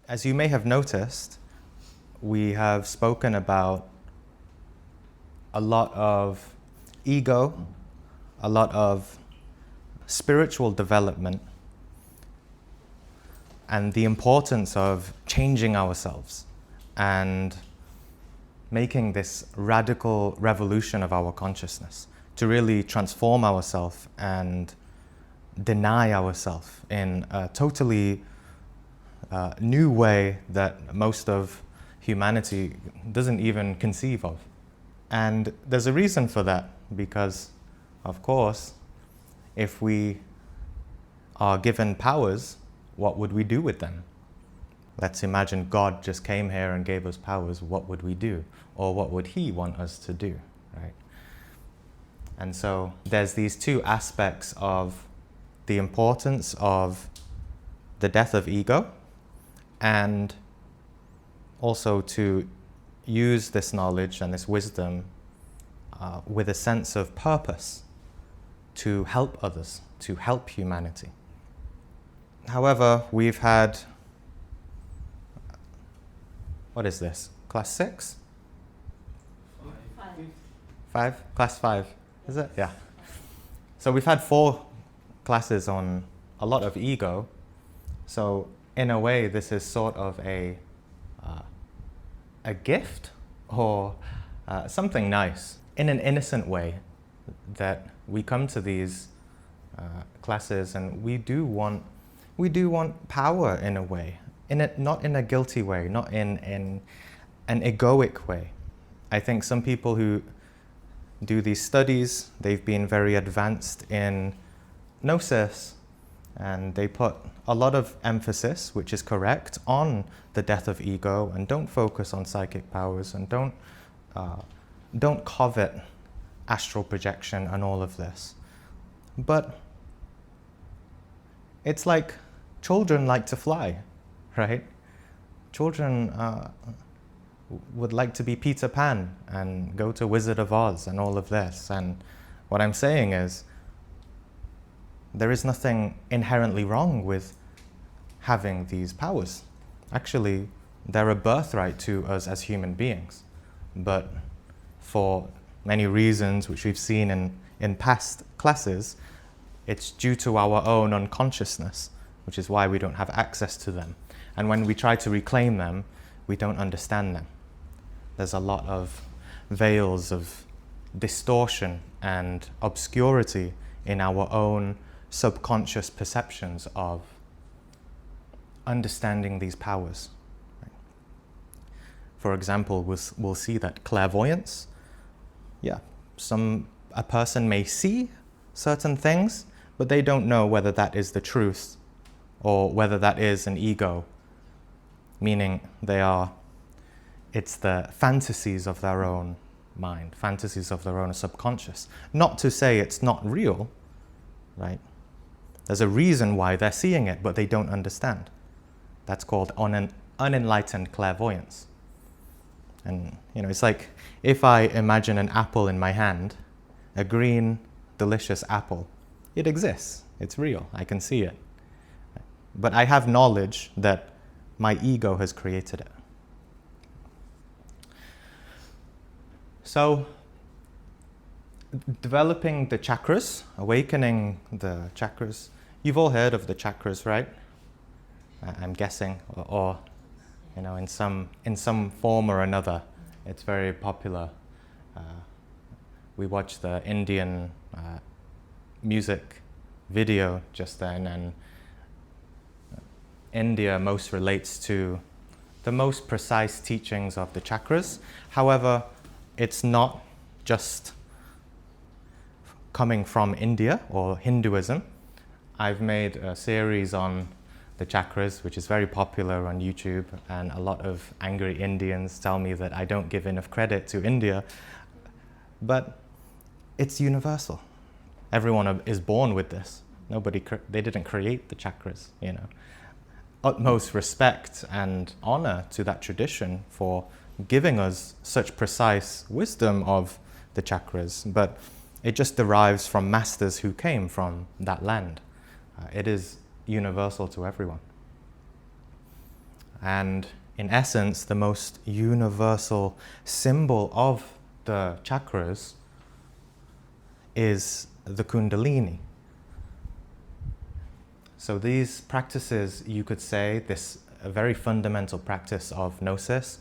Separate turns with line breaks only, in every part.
As you may have noticed, we have spoken about a lot of ego, a lot of spiritual development, and the importance of changing ourselves and making this radical revolution of our consciousness to really transform ourselves and deny ourselves in a totally new way that most of humanity doesn't even conceive of. And there's a reason for that, because, of course, if we are given powers, what would we do with them? Let's imagine God just came here and gave us powers. What would we do? Or what would He want us to do, right? And so there's these two aspects of the importance of the death of ego, and also to use this knowledge and this wisdom with a sense of purpose to help others, to help humanity. However, we've had, what is this, class 6? 5? Class 5, is it? Yeah. So we've had 4 classes on a lot of ego. So in a way, this is sort of a gift, or something nice, in an innocent way, that we come to these classes and we do want power in a way, not in a guilty way, not in an egoic way. I think some people who do these studies, they've been very advanced in Gnosis, and they put a lot of emphasis, which is correct, on the death of ego, and don't focus on psychic powers, and don't covet astral projection and all of this. But it's like children like to fly, right? Children would like to be Peter Pan and go to Wizard of Oz and all of this. And what I'm saying is, there is nothing inherently wrong with having these powers. Actually, they're a birthright to us as human beings. But for many reasons, which we've seen in past classes, it's due to our own unconsciousness, which is why we don't have access to them. And when we try to reclaim them, we don't understand them. There's a lot of veils of distortion and obscurity in our own subconscious perceptions of understanding these powers. For example, we'll see that clairvoyance, a person may see certain things, but they don't know whether that is the truth or whether that is an ego, meaning it's the fantasies of their own mind, fantasies of their own subconscious. Not to say it's not real, right? There's a reason why they're seeing it, but they don't understand. That's called unenlightened clairvoyance. And it's like if I imagine an apple in my hand, a green, delicious apple. It exists. It's real. I can see it. But I have knowledge that my ego has created it. So, developing the chakras, awakening the chakras. You've all heard of the chakras, right? I'm guessing, or in some form or another. It's very popular. We watched the Indian music video just then, and India most relates to the most precise teachings of the chakras. However, it's not just coming from India or Hinduism. I've made a series on the chakras, which is very popular on YouTube, and a lot of angry Indians tell me that I don't give enough credit to India, but it's universal. Everyone is born with this. They didn't create the chakras, Utmost respect and honor to that tradition for giving us such precise wisdom of the chakras, but it just derives from masters who came from that land. It is universal to everyone. And in essence, the most universal symbol of the chakras is the Kundalini. So these practices, you could say, this a very fundamental practice of Gnosis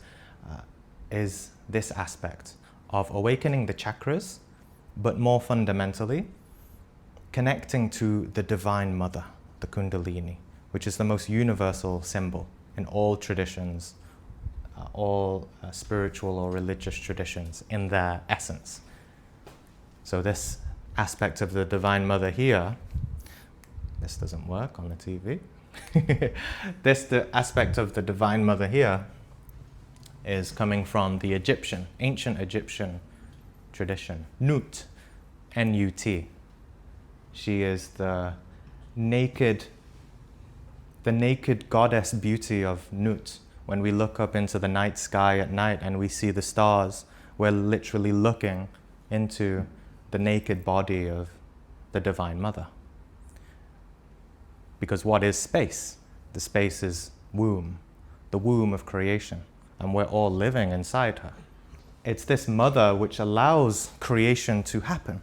is this aspect of awakening the chakras, but more fundamentally, connecting to the Divine Mother, the Kundalini, which is the most universal symbol in all traditions, all spiritual or religious traditions in their essence. So this aspect of the Divine Mother here, this doesn't work on the TV. The aspect of the Divine Mother here is coming from the ancient Egyptian tradition, Nut, N-U-T. She is the naked goddess beauty of Nut. When we look up into the night sky at night and we see the stars, we're literally looking into the naked body of the Divine Mother. Because what is space? The space is womb, the womb of creation, and we're all living inside her. It's this mother which allows creation to happen.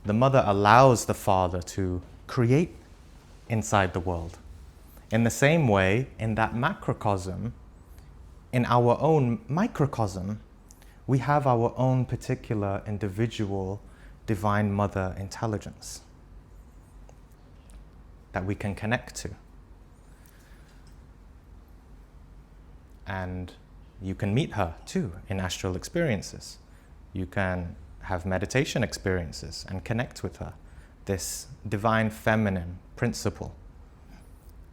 The mother allows the father to create inside the world. In the same way, in that macrocosm, in our own microcosm, we have our own particular individual Divine Mother intelligence that we can connect to. And you can meet her too in astral experiences. You can have meditation experiences and connect with her. This divine feminine principle,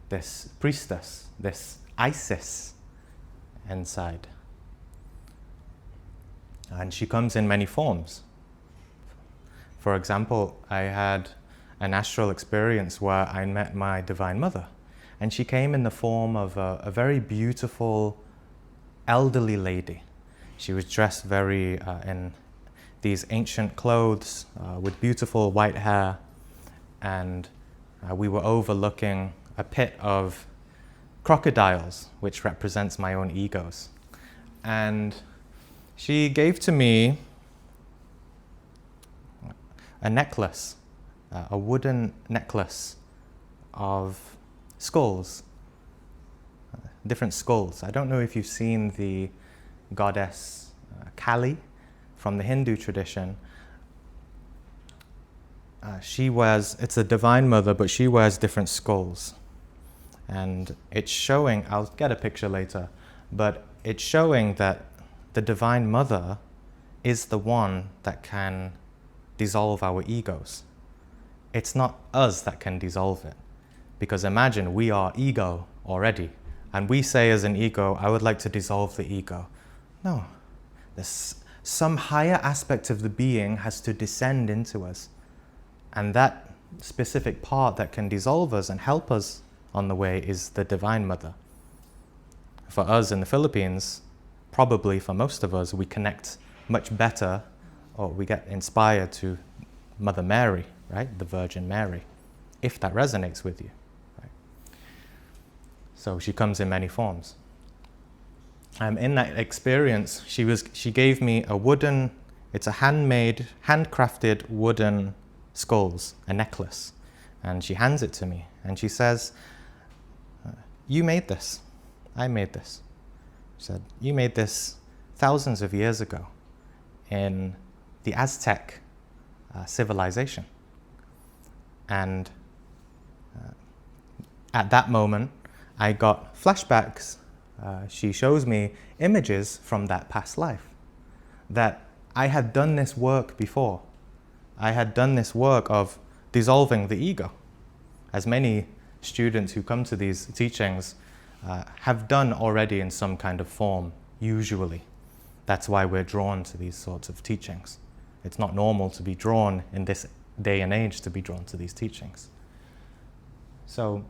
this priestess, this Isis inside. And she comes in many forms. For example, I had an astral experience where I met my Divine Mother, and she came in the form of a very beautiful elderly lady. She was dressed very in these ancient clothes with beautiful white hair, and we were overlooking a pit of crocodiles, which represents my own egos. And she gave to me a necklace, a wooden necklace of skulls, different skulls. I don't know if you've seen the goddess Kali from the Hindu tradition. It's a Divine Mother, but she wears different skulls. And it's showing, I'll get a picture later, but it's showing that the Divine Mother is the one that can dissolve our egos. It's not us that can dissolve it. Because imagine we are ego already, and we say as an ego, I would like to dissolve the ego. No, there's some higher aspect of the being has to descend into us. And that specific part that can dissolve us and help us on the way is the Divine Mother. For us in the Philippines, probably for most of us, we connect much better, or we get inspired to Mother Mary, right? The Virgin Mary, if that resonates with you. Right? So she comes in many forms. In that experience, she gave me a wooden, it's a handcrafted wooden skulls, a necklace. And she hands it to me, and she says, you made this. I made this. She said, you made this thousands of years ago in the Aztec civilization. And at that moment, I got flashbacks. She shows me images from that past life, that I had done this work before. I had done this work of dissolving the ego, as many students who come to these teachings have done already in some kind of form, usually. That's why we're drawn to these sorts of teachings. It's not normal to be drawn in this day and age to be drawn to these teachings. So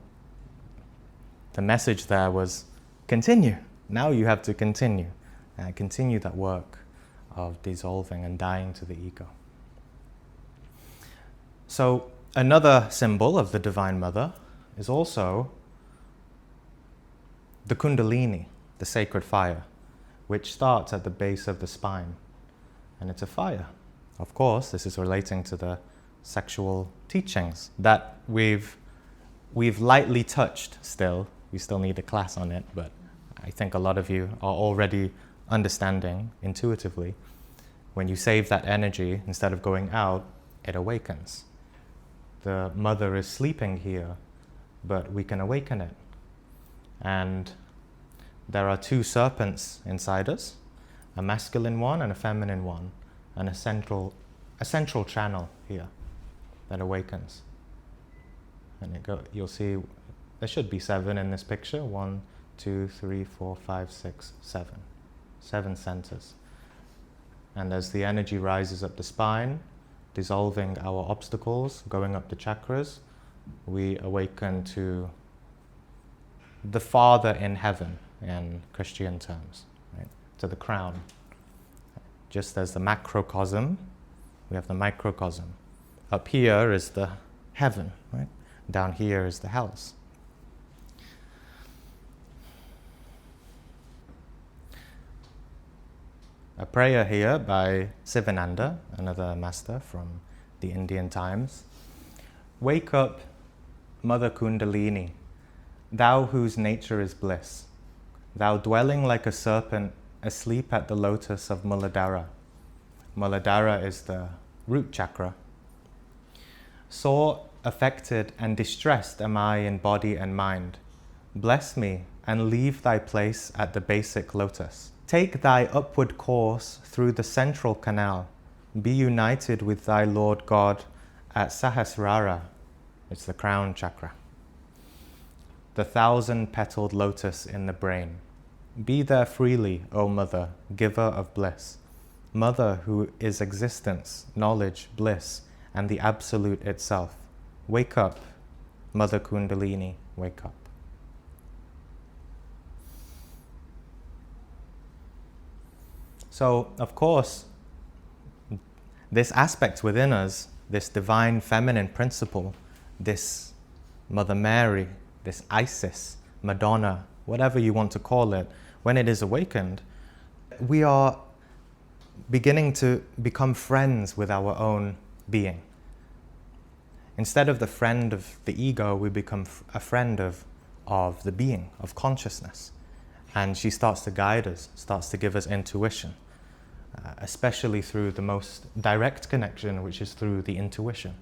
the message there was, continue. Now you have to continue. Continue that work of dissolving and dying to the ego. So another symbol of the Divine Mother is also the Kundalini, the sacred fire, which starts at the base of the spine. And it's a fire. Of course, this is relating to the sexual teachings that we've lightly touched still. We still need a class on it, but I think a lot of you are already understanding intuitively. When you save that energy, instead of going out, it awakens. The mother is sleeping here, but we can awaken it. And there are two serpents inside us, a masculine one and a feminine one, and a central channel here that awakens. And you'll see there should be 7 in this picture. 1, 2, 3, 4, 5, 6, 7. 7 centers. And as the energy rises up the spine, dissolving our obstacles, going up the chakras, we awaken to the Father in heaven, in Christian terms, right? To the crown. Just as the macrocosm, we have the microcosm. Up here is the heaven, right? Down here is the hells. A prayer here by Sivananda, another master from the Indian times. Wake up, Mother Kundalini, thou whose nature is bliss, thou dwelling like a serpent asleep at the lotus of Muladhara. Muladhara is the root chakra. Sore, affected, and distressed am I in body and mind. Bless me and leave thy place at the basic lotus. Take thy upward course through the central canal. Be united with thy Lord God at Sahasrara. It's the crown chakra. The 1,000-petaled lotus in the brain. Be there freely, O Mother, giver of bliss. Mother who is existence, knowledge, bliss, and the absolute itself. Wake up, Mother Kundalini, wake up. So, of course, this aspect within us, this divine feminine principle, this Mother Mary, this Isis, Madonna, whatever you want to call it, when it is awakened, we are beginning to become friends with our own being. Instead of the friend of the ego, we become a friend of the being, of consciousness. And she starts to guide us, starts to give us intuition, especially through the most direct connection, which is through the intuition.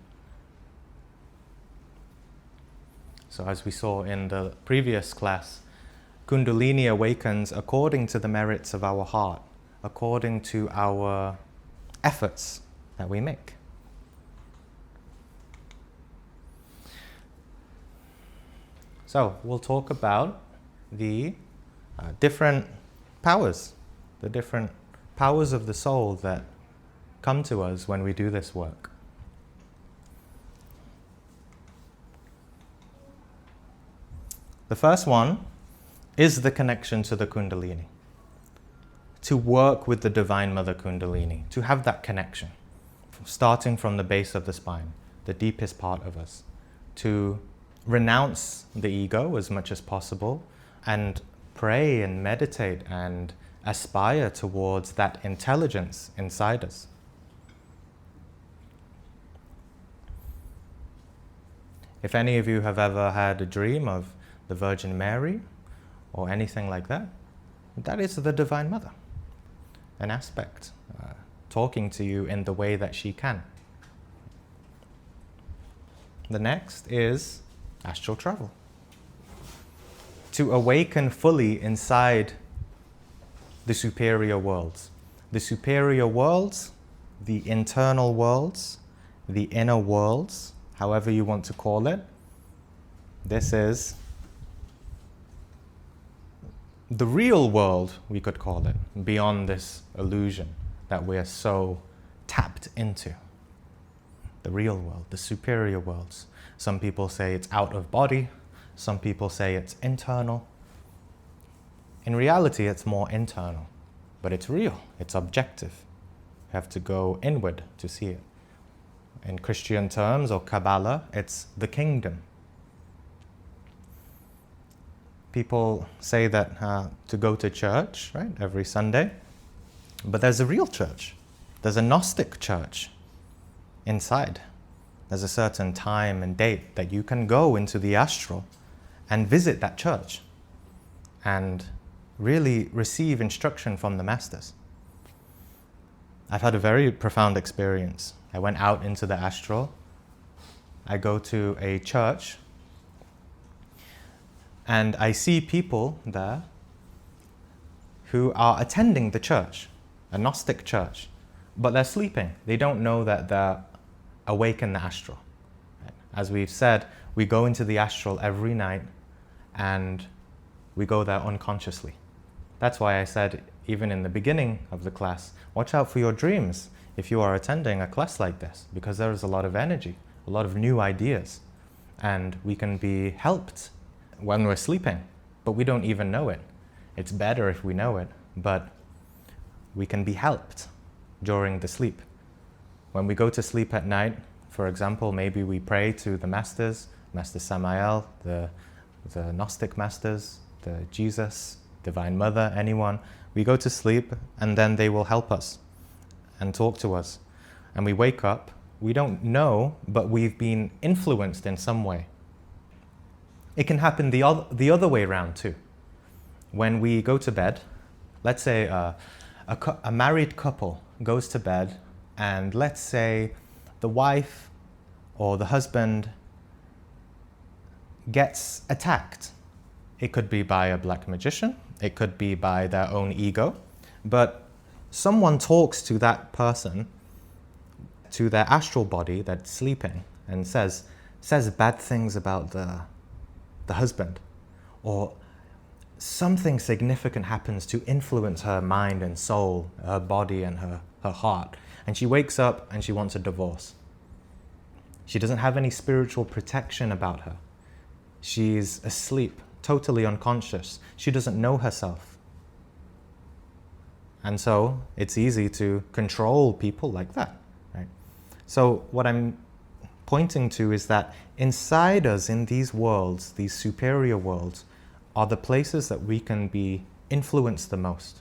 So as we saw in the previous class, Kundalini awakens according to the merits of our heart, according to our efforts that we make. So we'll talk about the different powers, the different powers of the soul that come to us when we do this work. The first one is the connection to the Kundalini. To work with the Divine Mother Kundalini, to have that connection, starting from the base of the spine, the deepest part of us, to renounce the ego as much as possible and pray and meditate and aspire towards that intelligence inside us. If any of you have ever had a dream of the Virgin Mary or anything like that, that is the Divine Mother, an aspect, talking to you in the way that she can. The next is astral travel. To awaken fully inside the superior worlds. The superior worlds, the internal worlds, the inner worlds, however you want to call it. This is the real world, we could call it, beyond this illusion that we are so tapped into. The real world, the superior worlds. Some people say it's out of body, some people say it's internal. In reality, it's more internal, but it's real, it's objective. You have to go inward to see it. In Christian terms or Kabbalah, it's the kingdom. People say that to go to church, right, every Sunday, but there's a real church. There's a Gnostic church inside. There's a certain time and date that you can go into the astral and visit that church and really receive instruction from the masters. I've had a very profound experience. I went out into the astral. I go to a church and I see people there who are attending the church, a Gnostic church, but they're sleeping. They don't know that they're awake in the astral. As we've said, we go into the astral every night and we go there unconsciously. That's why I said, even in the beginning of the class, watch out for your dreams if you are attending a class like this, because there is a lot of energy, a lot of new ideas, and we can be helped when we're sleeping, but we don't even know it. It's better if we know it, but we can be helped during the sleep. When we go to sleep at night, for example, maybe we pray to the masters, Master Samael, the Gnostic masters, the Jesus, Divine Mother, anyone. We go to sleep and then they will help us and talk to us. And we wake up, we don't know, but we've been influenced in some way. It can happen the other way around too. When we go to bed, let's say a married couple goes to bed, and let's say the wife or the husband gets attacked. It could be by a black magician, it could be by their own ego, but someone talks to that person, to their astral body that's sleeping, and says bad things about the husband, or something significant happens to influence her mind and soul, her body and her heart, and she wakes up and she wants a divorce. She doesn't have any spiritual protection about her. She's asleep, totally unconscious. She doesn't know herself. And so it's easy to control people like that, right? So what I'm pointing to is that inside us, in these worlds, these superior worlds, are the places that we can be influenced the most.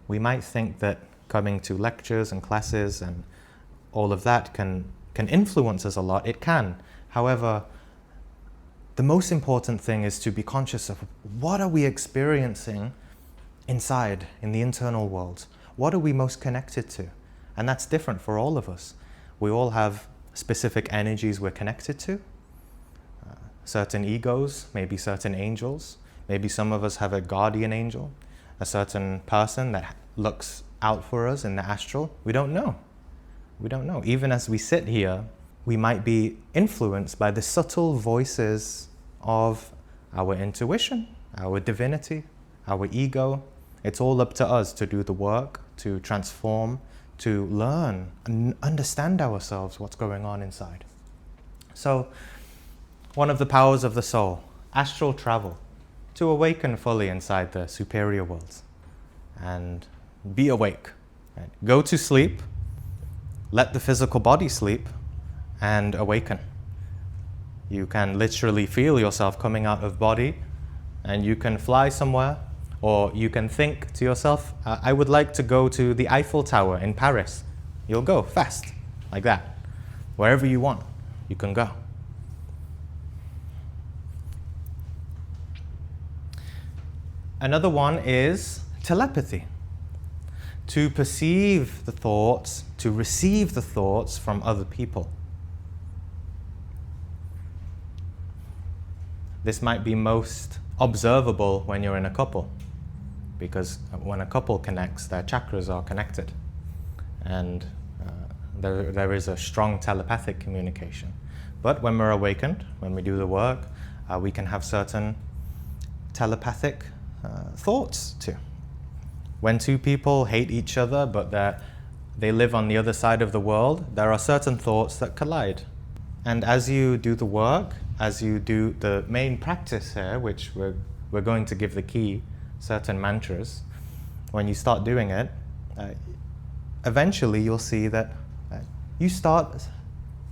We might think that coming to lectures and classes and all of that can influence us a lot. It can. However, the most important thing is to be conscious of what are we experiencing inside, in the internal world. What are we most connected to? And that's different for all of us. We all have specific energies we're connected to. Certain egos, maybe certain angels. Maybe some of us have a guardian angel, a certain person that looks out for us in the astral. We don't know. We don't know. Even as we sit here, we might be influenced by the subtle voices of our intuition, our divinity, our ego. It's all up to us to do the work, to transform, to learn and understand ourselves, what's going on inside. So, one of the powers of the soul, astral travel, to awaken fully inside the superior worlds and be awake. Right? Go to sleep, let the physical body sleep, and awaken. You can literally feel yourself coming out of body, and you can fly somewhere, or you can think to yourself, I would like to go to the Eiffel Tower in Paris. You'll go fast, like that. Wherever you want, you can go. Another one is telepathy. To perceive the thoughts, to receive the thoughts from other people. This might be most observable when you're in a couple, because when a couple connects, their chakras are connected, and there is a strong telepathic communication. But when we're awakened, when we do the work, we can have certain telepathic thoughts too. When two people hate each other, but they live on the other side of the world, there are certain thoughts that collide. And as you do the work, as you do the main practice here, which we're going to give the key, certain mantras, when you start doing it, eventually you'll see that you start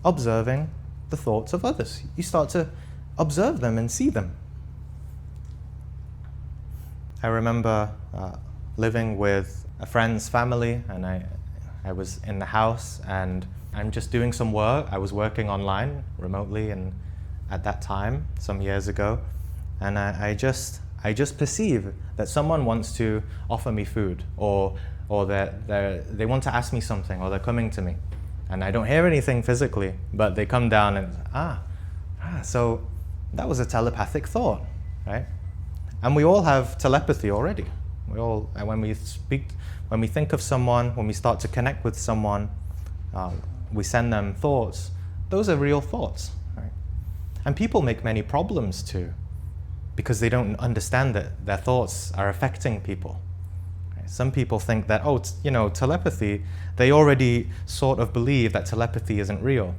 observing the thoughts of others. You start to observe them and see them. I remember living with a friend's family, and I was in the house, and I'm just doing some work. I was working online remotely, and at that time, some years ago, and I just perceive that someone wants to offer me food, or they want to ask me something, or they're coming to me, and I don't hear anything physically, but they come down and so that was a telepathic thought, right? And we all have telepathy already. When we speak, when we think of someone, when we start to connect with someone, we send them thoughts. Those are real thoughts, right? And people make many problems too, because they don't understand that their thoughts are affecting people. Right? Some people think that, telepathy, they already sort of believe that telepathy isn't real.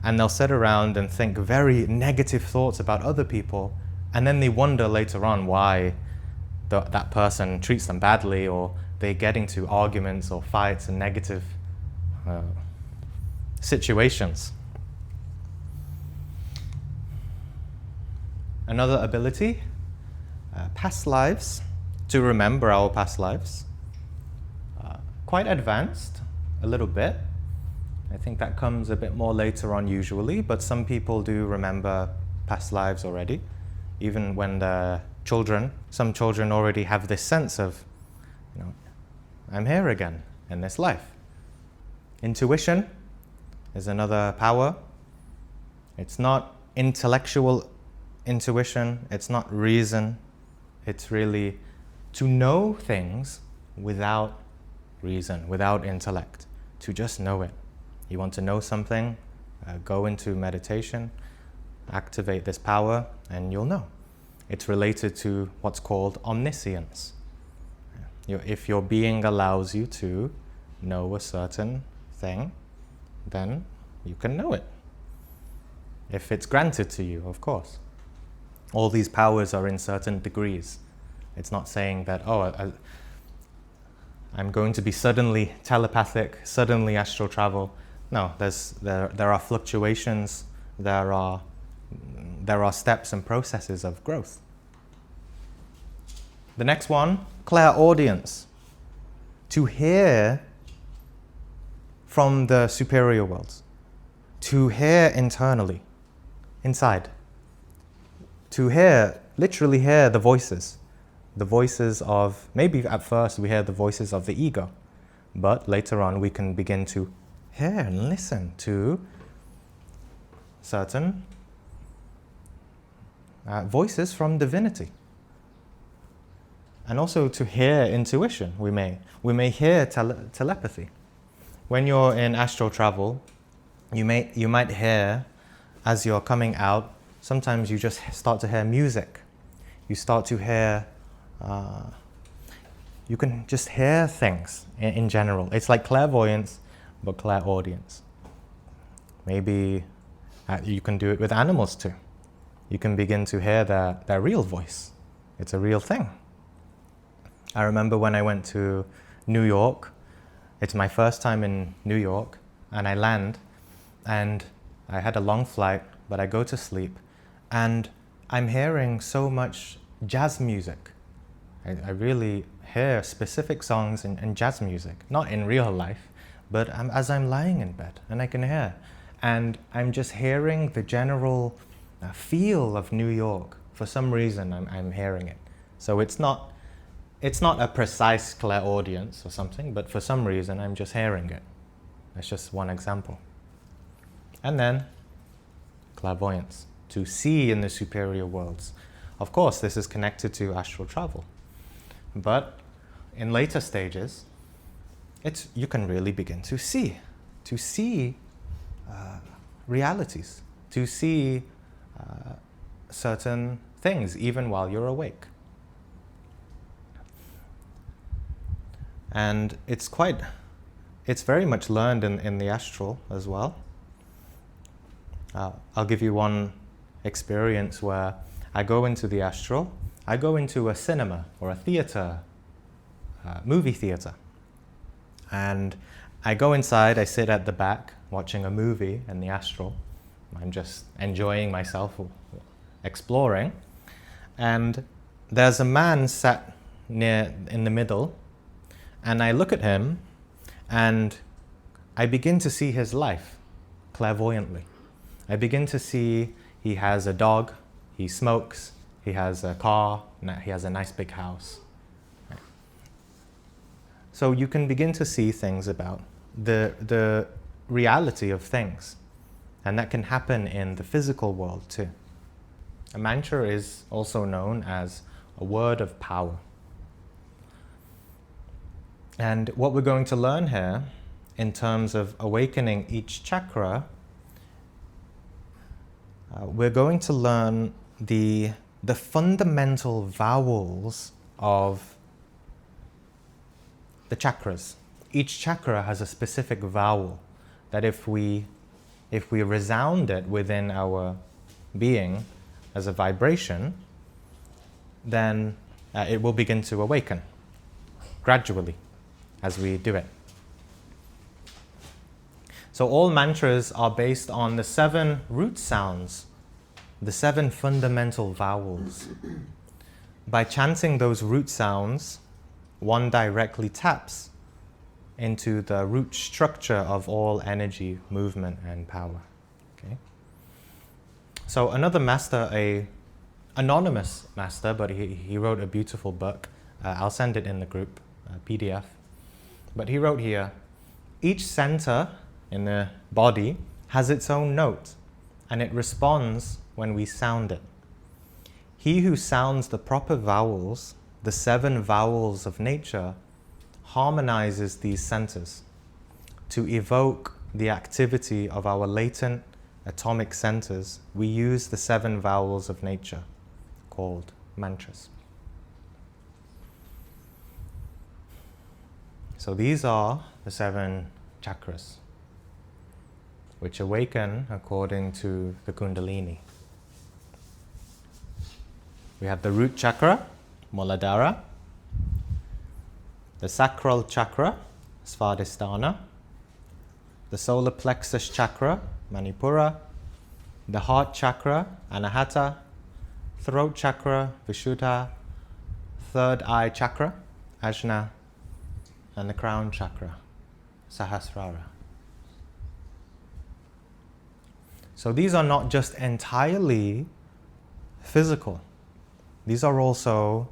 And they'll sit around and think very negative thoughts about other people, and then they wonder later on why that person treats them badly, or they get into arguments or fights and negative situations. Another ability, past lives, to remember our past lives. Quite advanced, a little bit. I think that comes a bit more later on usually, but some people do remember past lives already, even when they're children. Some children already have this sense of, I'm here again in this life. Intuition is another power. It's not intellectual intuition, it's not reason. It's really to know things without reason, without intellect, to just know it. You want to know something, go into meditation, activate this power, and you'll know. It's related to what's called omniscience. If your being allows you to know a certain thing, then you can know it. If it's granted to you, of course. All these powers are in certain degrees. It's not saying that, I'm going to be suddenly telepathic, suddenly astral travel. No, there are fluctuations, there are steps and processes of growth. The next one, clairaudience. To hear from the superior worlds. To hear internally, inside. To hear, literally hear the voices. The voices of, maybe at first we hear the voices of the ego, but later on we can begin to hear and listen to certain voices from divinity. And also to hear intuition, we may hear telepathy. When you're in astral travel, you might hear, as you're coming out, sometimes you just start to hear music. You start to hear, you can just hear things in general. It's like clairvoyance, but clairaudience. Maybe you can do it with animals too. You can begin to hear their real voice. It's a real thing. I remember when I went to New York, it's my first time in New York, and I land, and I had a long flight, but I go to sleep, and I'm hearing so much jazz music. I really hear specific songs in jazz music, not in real life, but as I'm lying in bed, and I can hear. And I'm just hearing the general feel of New York. For some reason, I'm hearing it. So it's not a precise clairaudience or something, but for some reason, I'm just hearing it. That's just one example. And then, clairvoyance, to see in the superior worlds. Of course, this is connected to astral travel. But in later stages, you can really begin to see realities, to see certain things even while you're awake. And it's very much learned in the astral as well. I'll give you one experience where I go into the astral. I go into a cinema or a theater, movie theater. And I go inside, I sit at the back watching a movie in the astral. I'm just enjoying myself, exploring. And there's a man sat in the middle, and I look at him and I begin to see his life clairvoyantly. I begin to see he has a dog, he smokes, he has a car, he has a nice big house. So you can begin to see things about the reality of things. And that can happen in the physical world too. A mantra is also known as a word of power. And what we're going to learn here in terms of awakening each chakra, we're going to learn the fundamental vowels of the chakras. Each chakra has a specific vowel that if we resound it within our being as a vibration, then it will begin to awaken gradually as we do it. So all mantras are based on the 7 root sounds, the 7 fundamental vowels. By chanting those root sounds, one directly taps into the root structure of all energy, movement, and power. Okay. So another master, a anonymous master, but he wrote a beautiful book. I'll send it in the group, PDF. But he wrote here, each center in the body has its own note, and it responds when we sound it. He who sounds the proper vowels, the 7 vowels of nature, harmonizes these centers to evoke the activity of our latent atomic centers. We use the 7 vowels of nature called mantras. So these are the 7 chakras which awaken according to the Kundalini. We have the root chakra, Muladhara, the sacral chakra, Svadhisthana, the solar plexus chakra, Manipura, the heart chakra, Anahata, throat chakra, Vishuddha, third eye chakra, Ajna, and the crown chakra, Sahasrara. So these are not just entirely physical. These are also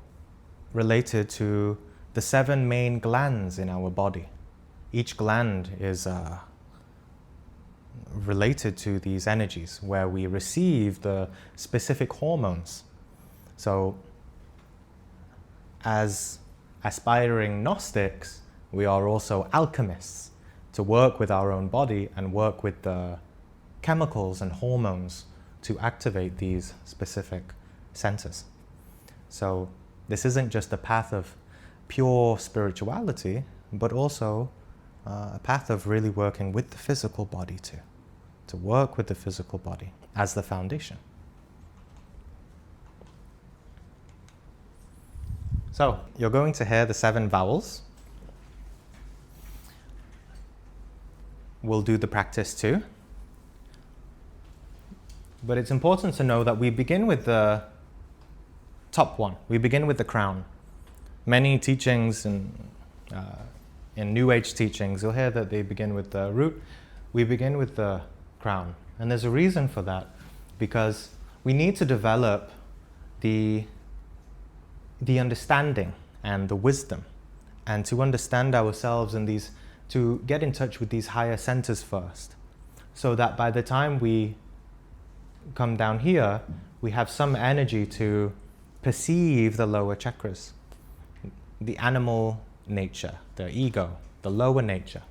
related to the 7 main glands in our body. Each gland is related to these energies where we receive the specific hormones. So as aspiring Gnostics, we are also alchemists to work with our own body and work with the chemicals and hormones to activate these specific centers. So this isn't just a path of pure spirituality, but also a path of really working with the physical body too, to work with the physical body as the foundation. So you're going to hear the 7 vowels. We'll do the practice too. But it's important to know that we begin with the top one. We begin with the crown. Many teachings in New Age teachings, you'll hear that they begin with the root. We begin with the crown. And there's a reason for that, because we need to develop the understanding and the wisdom, and to understand ourselves and to get in touch with these higher centers first, so that by the time we come down here, we have some energy to perceive the lower chakras, the animal nature, the ego, the lower nature.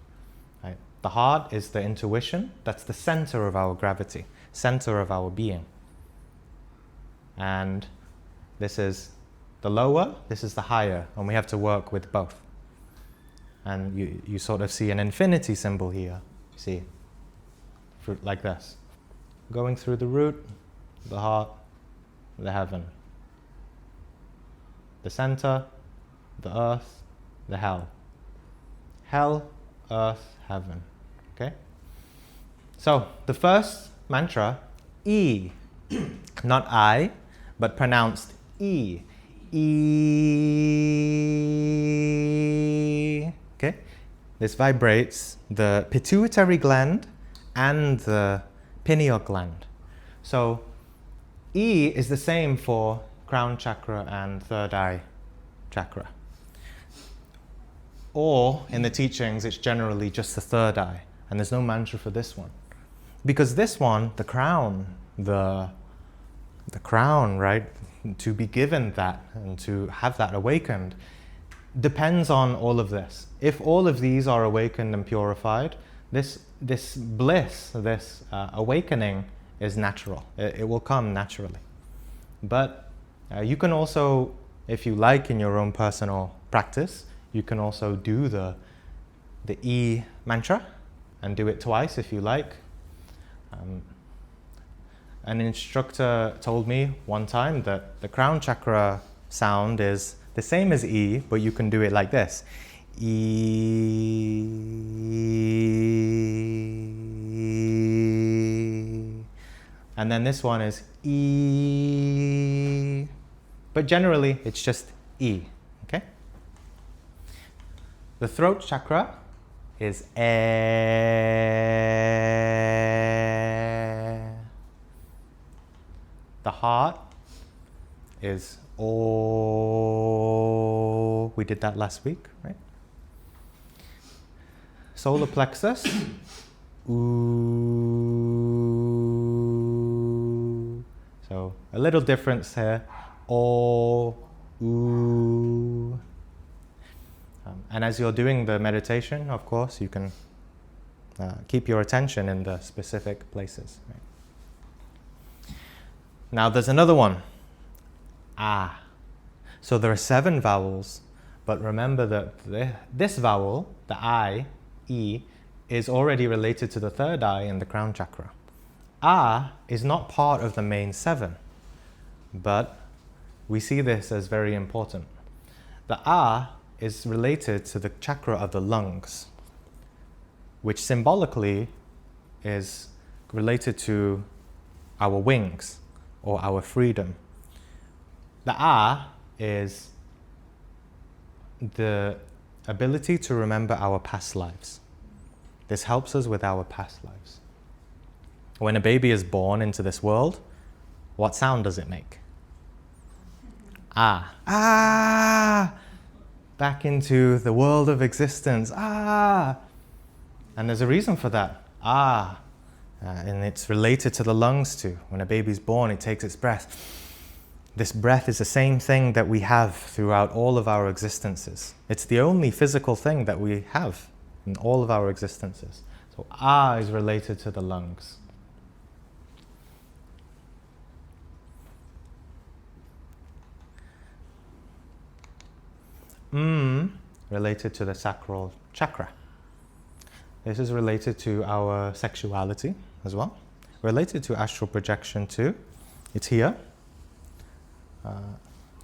Right? The heart is the intuition, that's the center of our gravity, center of our being. And this is the lower, this is the higher, and we have to work with both. And you sort of see an infinity symbol here, see, like this. Going through the root, the heart, the heaven. The center, the earth, the hell. Hell, earth, heaven. Okay? So, the first mantra, E. Not I, but pronounced E. E. Okay? This vibrates the pituitary gland and the pineal gland. So E is the same for crown chakra and third eye chakra. Or in the teachings, it's generally just the third eye, and there's no mantra for this one. Because this one, the crown, right, to be given that and to have that awakened, depends on all of this. If all of these are awakened and purified, this bliss, this awakening is natural. It will come naturally. But you can also, if you like, in your own personal practice, you can also do the E mantra and do it twice if you like. An instructor told me one time that the crown chakra sound is the same as E, but you can do it like this. E. And then this one is E. But generally, it's just E. Okay? The throat chakra is E. The heart is O. We did that last week, right? Solar plexus, Oo. So a little difference here, O, Oo. And as you're doing the meditation, of course, you can keep your attention in the specific places. Right? Now there's another one, Ah. So there are 7 vowels, but remember that this vowel, the I, E, is already related to the third eye in the crown chakra. Ah is not part of the main 7, but we see this as very important. The Ah is related to the chakra of the lungs, which symbolically is related to our wings or our freedom. The Ah is the ability to remember our past lives. This helps us with our past lives. When a baby is born into this world, what sound does it make? Ah. Ah! Back into the world of existence. Ah! And there's a reason for that. Ah. And it's related to the lungs too. When a baby's born, it takes its breath. This breath is the same thing that we have throughout all of our existences. It's the only physical thing that we have in all of our existences. So Ah is related to the lungs. Related to the sacral chakra. This is related to our sexuality as well. Related to astral projection too. It's here.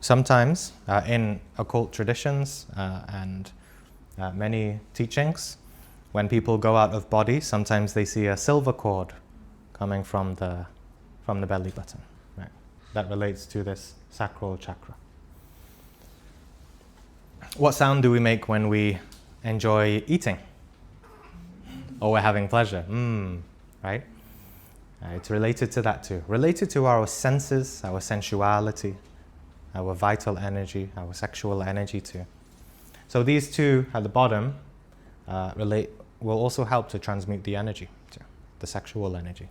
Sometimes in occult traditions and many teachings, when people go out of body, sometimes they see a silver cord coming from the belly button. Right? That relates to this sacral chakra. What sound do we make when we enjoy eating? Or we're having pleasure? Right? It's related to that too. Related to our senses, our sensuality, our vital energy, our sexual energy too. So these two at the bottom will also help to transmute the energy too, the sexual energy.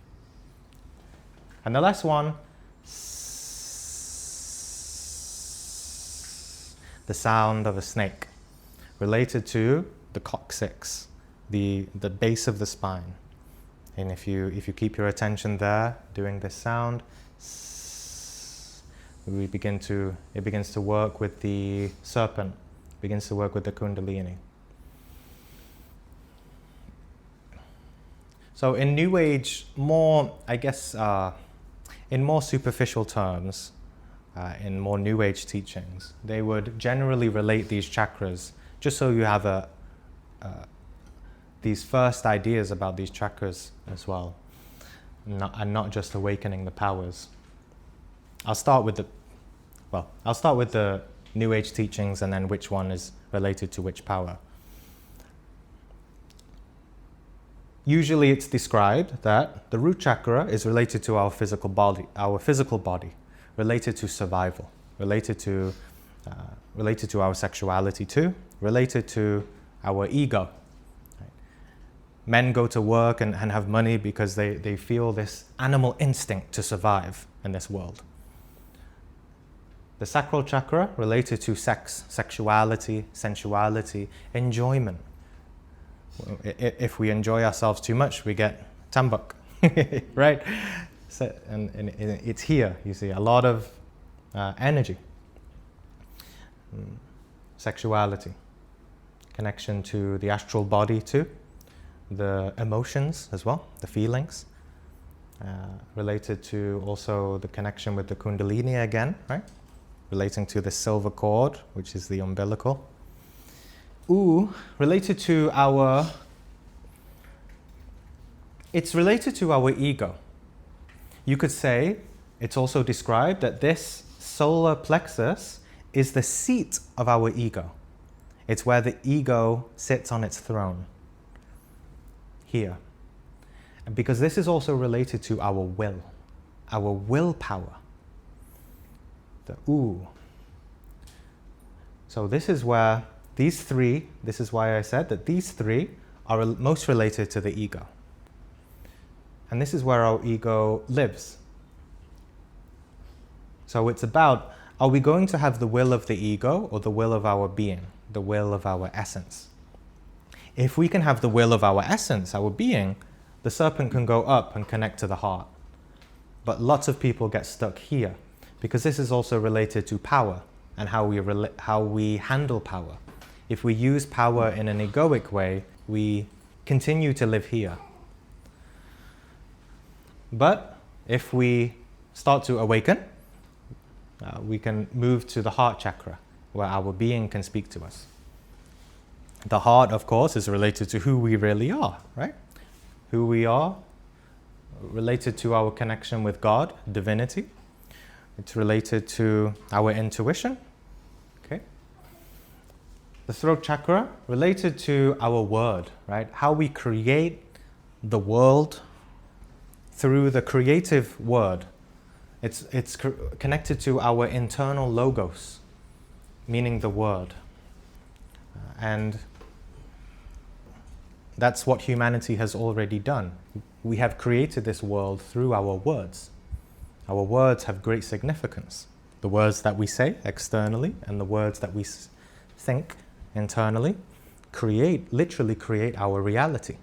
And the last one, the sound of a snake, related to the coccyx, the base of the spine. And if you keep your attention there, doing this sound, it begins to work with the serpent, begins to work with the Kundalini. So in New Age, more, I guess, in more superficial terms, in more New Age teachings, they would generally relate these chakras, just so you have these first ideas about these chakras as well, and not just awakening the powers. I'll start with well, I'll start with the New Age teachings and then which one is related to which power. Usually it's described that the root chakra is related to our physical body, related to survival, related to our sexuality too, related to our ego. Right? Men go to work and have money because they feel this animal instinct to survive in this world. The sacral chakra related to sex, sexuality, sensuality, enjoyment. If we enjoy ourselves too much, we get tambuk, right? So, and it's here, you see, a lot of energy. Sexuality, connection to the astral body too, the emotions as well, the feelings, related to also the connection with the Kundalini again, right? Relating to the silver cord, which is the umbilical. Related to it's related to our ego. You could say it's also described that this solar plexus is the seat of our ego. It's where the ego sits on its throne. Here. And because this is also related to our will, our willpower. The So this is where these three, this is why I said that these three are most related to the ego. And this is where our ego lives. So it's about, are we going to have the will of the ego or the will of our being, the will of our essence? If we can have the will of our essence, our being, the serpent can go up and connect to the heart. But lots of people get stuck here because this is also related to power and how we handle power. If we use power in an egoic way, we continue to live here. But if we start to awaken, we can move to the heart chakra, where our being can speak to us. The heart, of course, is related to who we really are, right? Who we are, related to our connection with God, divinity. It's related to our intuition, okay? The throat chakra, related to our word, right? How we create the world through the creative word. It's connected to our internal logos, meaning the word. And that's what humanity has already done. We have created this world through our words. Our words have great significance. The words that we say externally and the words that we think internally literally create our reality.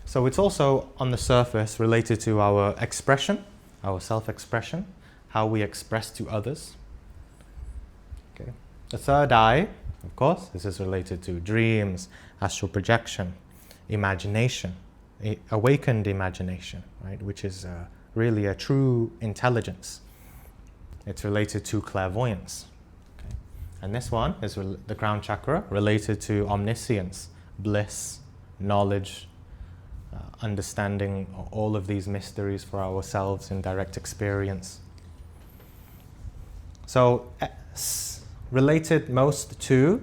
So it's also on the surface related to our expression, our self-expression, how we express to others. Okay. The third eye, of course, this is related to dreams, astral projection, imagination, awakened imagination, right, which is really a true intelligence. It's related to clairvoyance. Okay. And this one is the crown chakra, related to omniscience, bliss, knowledge, understanding all of these mysteries for ourselves in direct experience. So, related most to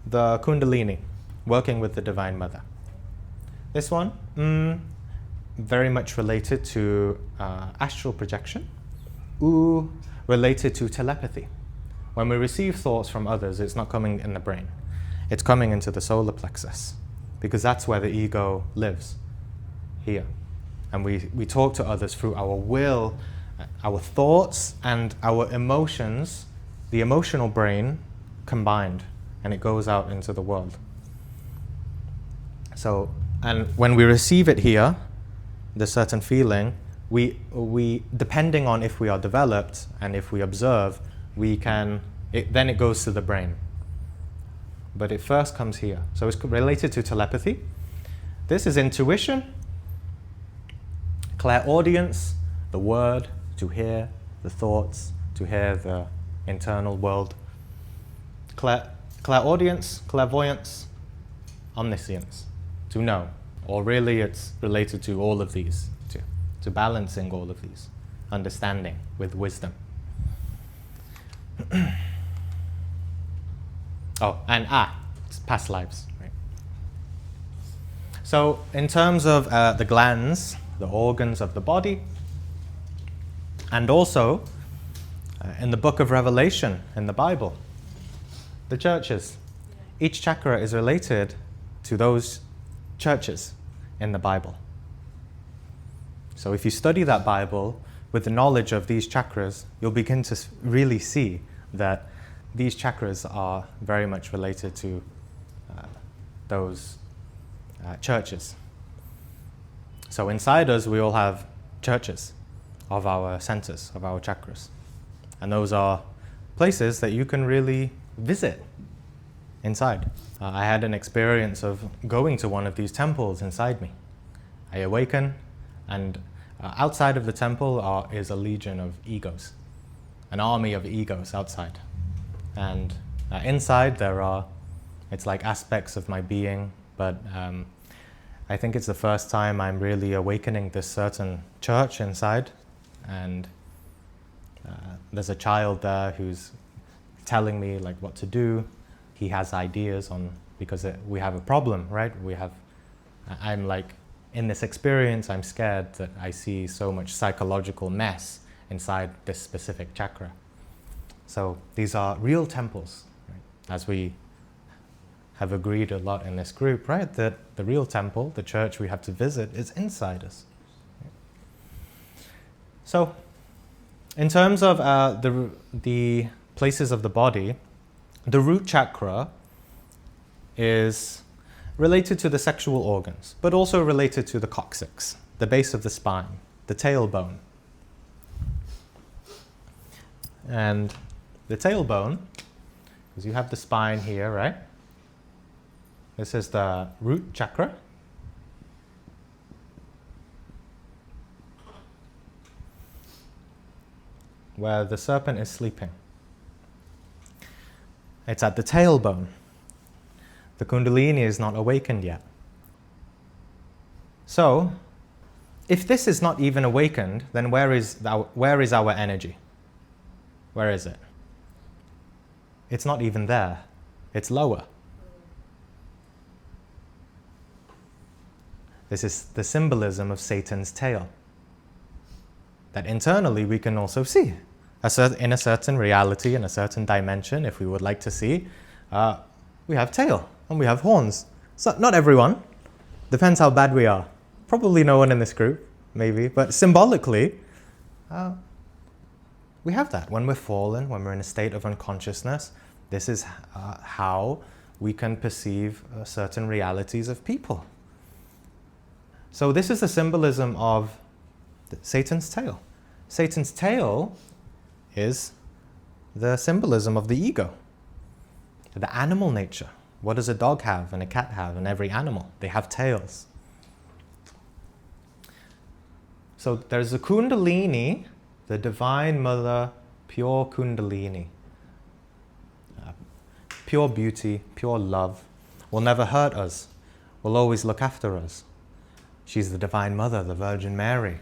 the Kundalini, working with the Divine Mother. This one, very much related to astral projection. Related to telepathy. When we receive thoughts from others, it's not coming in the brain. It's coming into the solar plexus, because that's where the ego lives, here. And we talk to others through our will, our thoughts, and our emotions, the emotional brain combined, and it goes out into the world. So, and when we receive it here, the certain feeling, we depending on if we are developed and if we observe, then it goes to the brain. But it first comes here. So it's related to telepathy. This is intuition, clairaudience, the word, to hear the thoughts, to hear the internal world. Clairaudience, clairvoyance, omniscience, to know. Or really it's related to all of these, to balancing all of these, understanding with wisdom. Oh, and it's past lives. Right. So in terms of the glands, the organs of the body, and also in the book of Revelation in the Bible, the churches, each chakra is related to those churches in the Bible. So if you study that Bible with the knowledge of these chakras, you'll begin to really see that these chakras are very much related to those churches. So inside us, we all have churches of our centers, of our chakras. And those are places that you can really visit inside. I had an experience of going to one of these temples inside me. I awaken, and outside of the temple is a legion of egos, an army of egos outside. And inside it's like aspects of my being, but I think it's the first time I'm really awakening this certain church inside. And there's a child there who's telling me like what to do. He has ideas because we have a problem, right? I'm like, in this experience, I'm scared that I see so much psychological mess inside this specific chakra. So these are real temples, right? As we have agreed a lot in this group, right? That the real temple, the church we have to visit, is inside us. So in terms of the places of the body, the root chakra is related to the sexual organs, but also related to the coccyx, the base of the spine, the tailbone. And the tailbone, because you have the spine here, right? This is the root chakra. Where the serpent is sleeping. It's at the tailbone. The Kundalini is not awakened yet. So, if this is not even awakened, then where is our energy? Where is it? It's not even there. It's lower. This is the symbolism of Satan's tail. That internally we can also see. In a certain reality, in a certain dimension, if we would like to see, we have tail and we have horns. So not everyone. Depends how bad we are. Probably no one in this group, maybe. But symbolically, we have that. When we're fallen, when we're in a state of unconsciousness, this is how we can perceive certain realities of people. So this is the symbolism of Satan's tail. Satan's tail is the symbolism of the ego, the animal nature. What does a dog have and a cat have and every animal? They have tails. So there's the Kundalini, the Divine Mother, pure Kundalini. Pure beauty, pure love, will never hurt us, will always look after us. She's the Divine Mother, the Virgin Mary.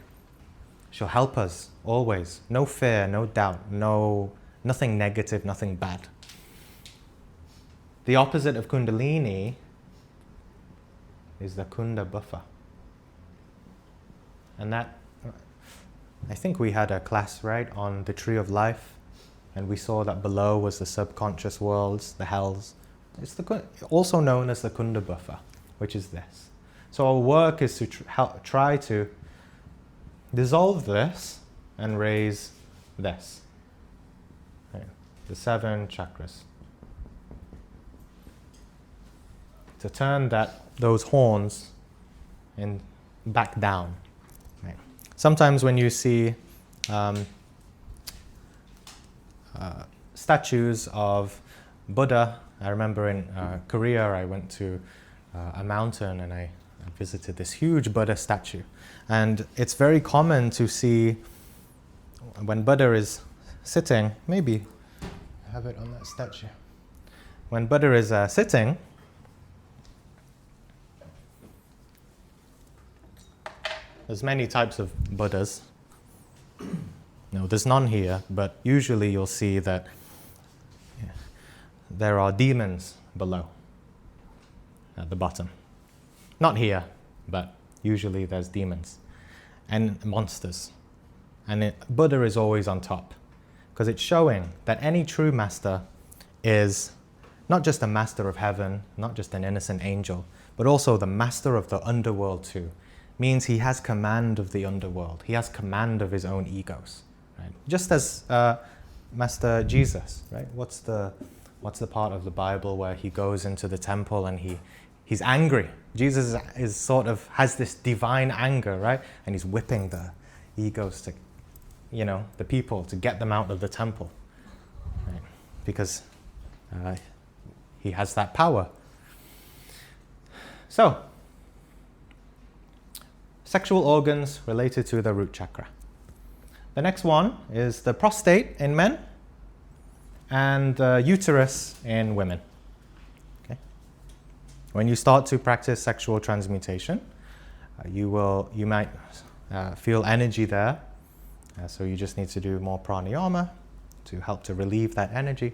She'll help us, always. No fear, no doubt, nothing negative, nothing bad. The opposite of Kundalini is the Kunda buffer. And that, I think we had a class, right, on the Tree of Life, and we saw that below was the subconscious worlds, the hells. It's also known as the Kunda buffer, which is this. So our work is to try to dissolve this and raise this. Okay. The 7 chakras. To turn those horns back down. Right. Sometimes when you see statues of Buddha, I remember in Korea I went to a mountain and I visited this huge Buddha statue. And it's very common to see when Buddha is sitting, maybe I have it on that statue. When Buddha is sitting, there's many types of Buddhas. No, there's none here, but usually you'll see that there are demons below, at the bottom. Not here, but usually there's demons and monsters. And Buddha is always on top, because it's showing that any true master is not just a master of heaven, not just an innocent angel, but also the master of the underworld too. Means he has command of the underworld. He has command of his own egos, right? Just as Master Jesus, right? What's the part of the Bible where he goes into the temple and he's angry? Jesus is sort of has this divine anger, right? And he's whipping the egos to, the people, to get them out of the temple, right? Because he has that power. So, sexual organs related to the root chakra. The next one is the prostate in men and uterus in women. Okay. When you start to practice sexual transmutation, you might feel energy there. So you just need to do more pranayama to help to relieve that energy.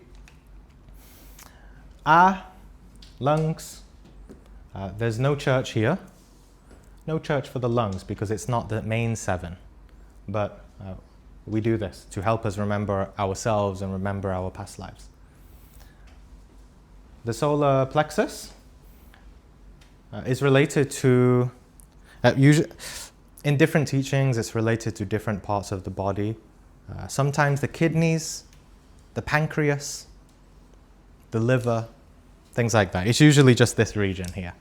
Lungs. There's no church here. No church for the lungs because it's not the main 7. But we do this to help us remember ourselves and remember our past lives. The solar plexus is related to, in different teachings, it's related to different parts of the body. Sometimes the kidneys, the pancreas, the liver, things like that. It's usually just this region here,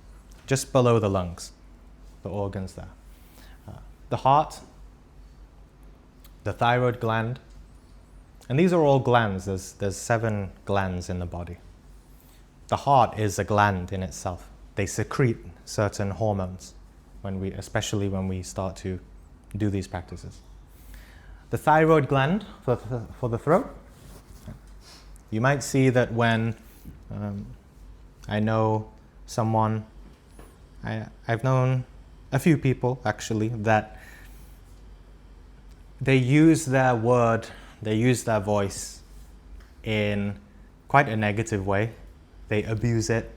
just below the lungs, the organs there. The heart, the thyroid gland, and these are all glands. There's 7 glands in the body. The heart is a gland in itself. They secrete certain hormones, especially when we start to do these practices. The thyroid gland for the throat. You might see that when I know someone, I've known a few people actually, that they use their word, they use their voice in quite a negative way. They abuse it.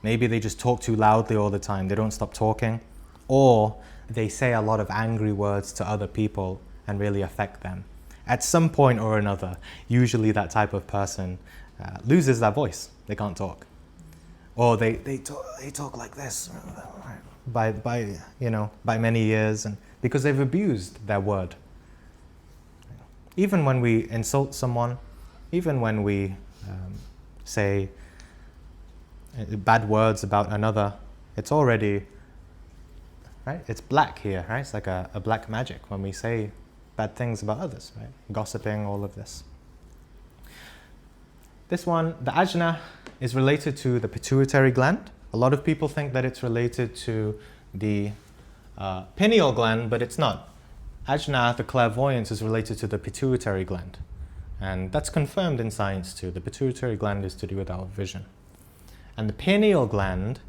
Maybe they just talk too loudly all the time. They don't stop talking. Or they say a lot of angry words to other people and really affect them. At some point or another, usually that type of person loses their voice. They can't talk. Or they talk like this by many years, and because they've abused their word. Even when we insult someone, even when we say bad words about another, it's already, right? It's black here, right? It's like a black magic when we say bad things about others, right? Gossiping, all of this. This one, the ajna, is related to the pituitary gland. A lot of people think that it's related to the pineal gland, but it's not. Ajna, the clairvoyance, is related to the pituitary gland. And that's confirmed in science too. The pituitary gland is to do with our vision. And the pineal gland,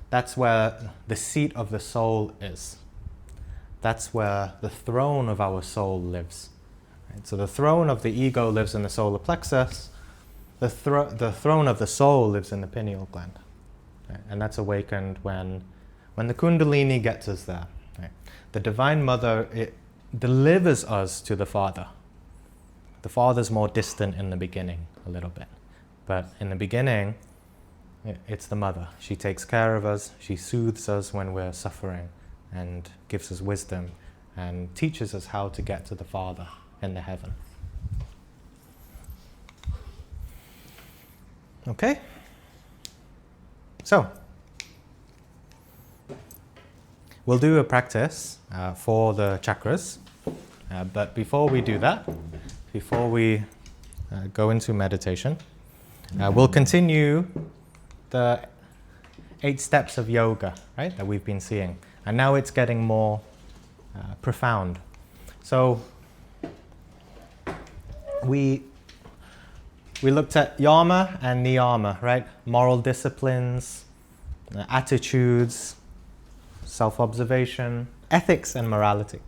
that's where the seat of the soul is. That's where the throne of our soul lives. Right? So the throne of the ego lives in the solar plexus. The throne of the soul lives in the pineal gland. Right? And that's awakened when the Kundalini gets us there. Right? The Divine Mother, it delivers us to the Father. The Father's more distant in the beginning, a little bit. But in the beginning, it's the Mother. She takes care of us. She soothes us when we're suffering and gives us wisdom and teaches us how to get to the Father in the heaven. Okay? So, we'll do a practice for the chakras. But before we do that, before we go into meditation, we'll continue the 8 steps of yoga, right, that we've been seeing. And now it's getting more profound. So we looked at yama and niyama, right? Moral disciplines, attitudes, self-observation, ethics and morality.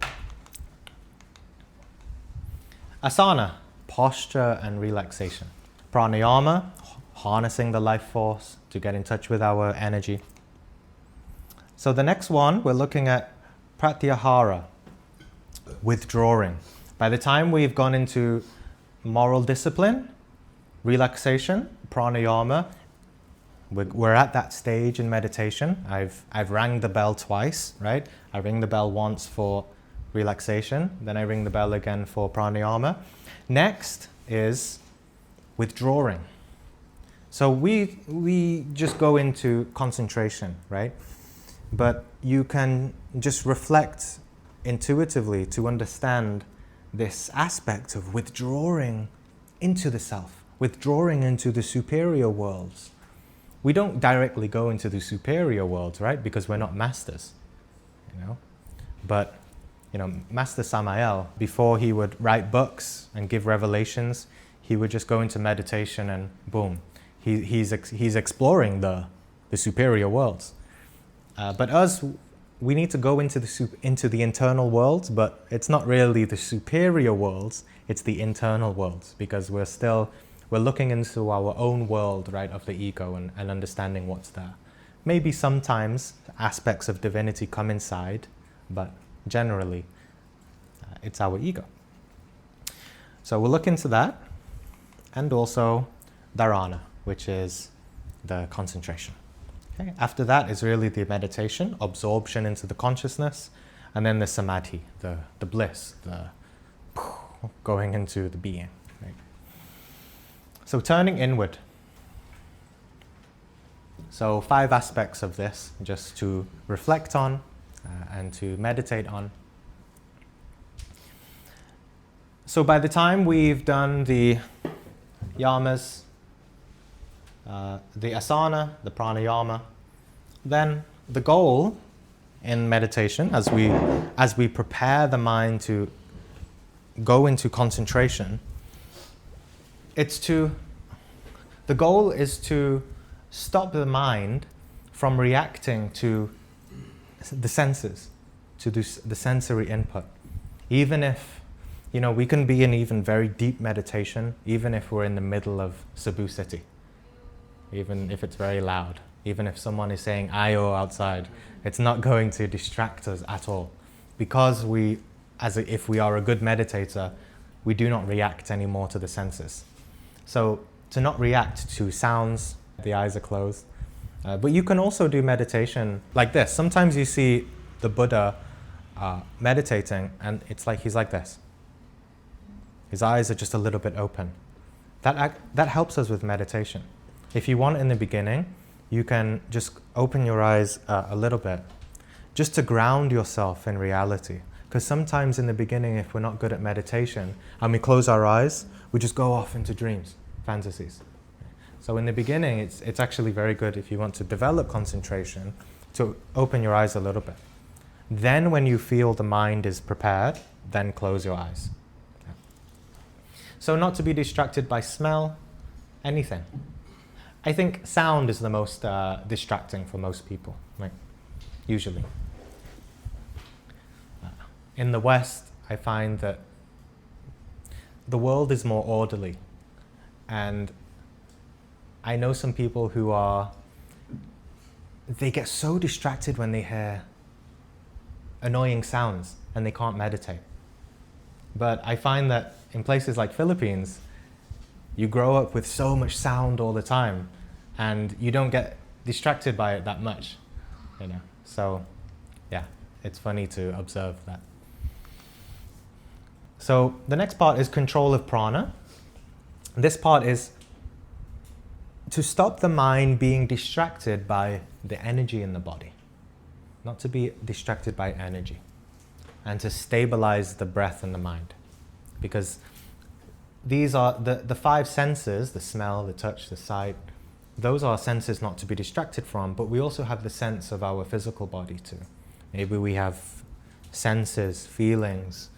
Asana, posture and relaxation. Pranayama, harnessing the life force to get in touch with our energy. So the next one, we're looking at pratyahara, withdrawing. By the time we've gone into moral discipline, relaxation, pranayama, we're at that stage in meditation. I've rang the bell twice, right? I ring the bell once for relaxation, then I ring the bell again for pranayama. Next is withdrawing. So we just go into concentration, right? But you can just reflect intuitively to understand this aspect of withdrawing into the self, withdrawing into the superior worlds. We don't directly go into the superior worlds, right? Because we're not masters, you know? But, you know, Master Samael, before he would write books and give revelations, he would just go into meditation and boom, he's exploring the superior worlds. But us, we need to go into the internal worlds, but it's not really the superior worlds, it's the internal worlds, because we're looking into our own world, right, of the ego and understanding what's there. Maybe sometimes aspects of divinity come inside, but generally it's our ego. So we'll look into that, and also dharana, which is the concentration. Okay. After that is really the meditation, absorption into the consciousness, and then the samadhi, the bliss, the going into the being. Right? So turning inward. So 5 aspects of this just to reflect on and to meditate on. So by the time we've done the yamas, the asana, the pranayama, then the goal in meditation, as we prepare the mind to go into concentration, the goal is to stop the mind from reacting to the senses, to the sensory input. Even if, you know, we can be in even very deep meditation, even if we're in the middle of Cebu City, even if it's very loud, even if someone is saying ayo outside, it's not going to distract us at all. Because if we are a good meditator, we do not react anymore to the senses. So to not react to sounds, the eyes are closed. But you can also do meditation like this. Sometimes you see the Buddha meditating, and it's like he's like this. His eyes are just a little bit open. That helps us with meditation. If you want in the beginning, you can just open your eyes a little bit, just to ground yourself in reality. Because sometimes in the beginning, if we're not good at meditation and we close our eyes, we just go off into dreams, fantasies. So in the beginning, it's actually very good if you want to develop concentration to open your eyes a little bit. Then when you feel the mind is prepared, then close your eyes. So not to be distracted by smell, anything. I think sound is the most distracting for most people, right? Usually. In the West, I find that the world is more orderly. And I know some people who they get so distracted when they hear annoying sounds and they can't meditate. But I find that in places like Philippines, you grow up with so much sound all the time and you don't get distracted by it that much, you know. So yeah, it's funny to observe that. So the next part is control of prana. This part is to stop the mind being distracted by the energy in the body, not to be distracted by energy, and to stabilize the breath and the mind. Because these are the 5 senses, the smell, the touch, the sight, those are senses not to be distracted from, but we also have the sense of our physical body too. Maybe we have senses, feelings,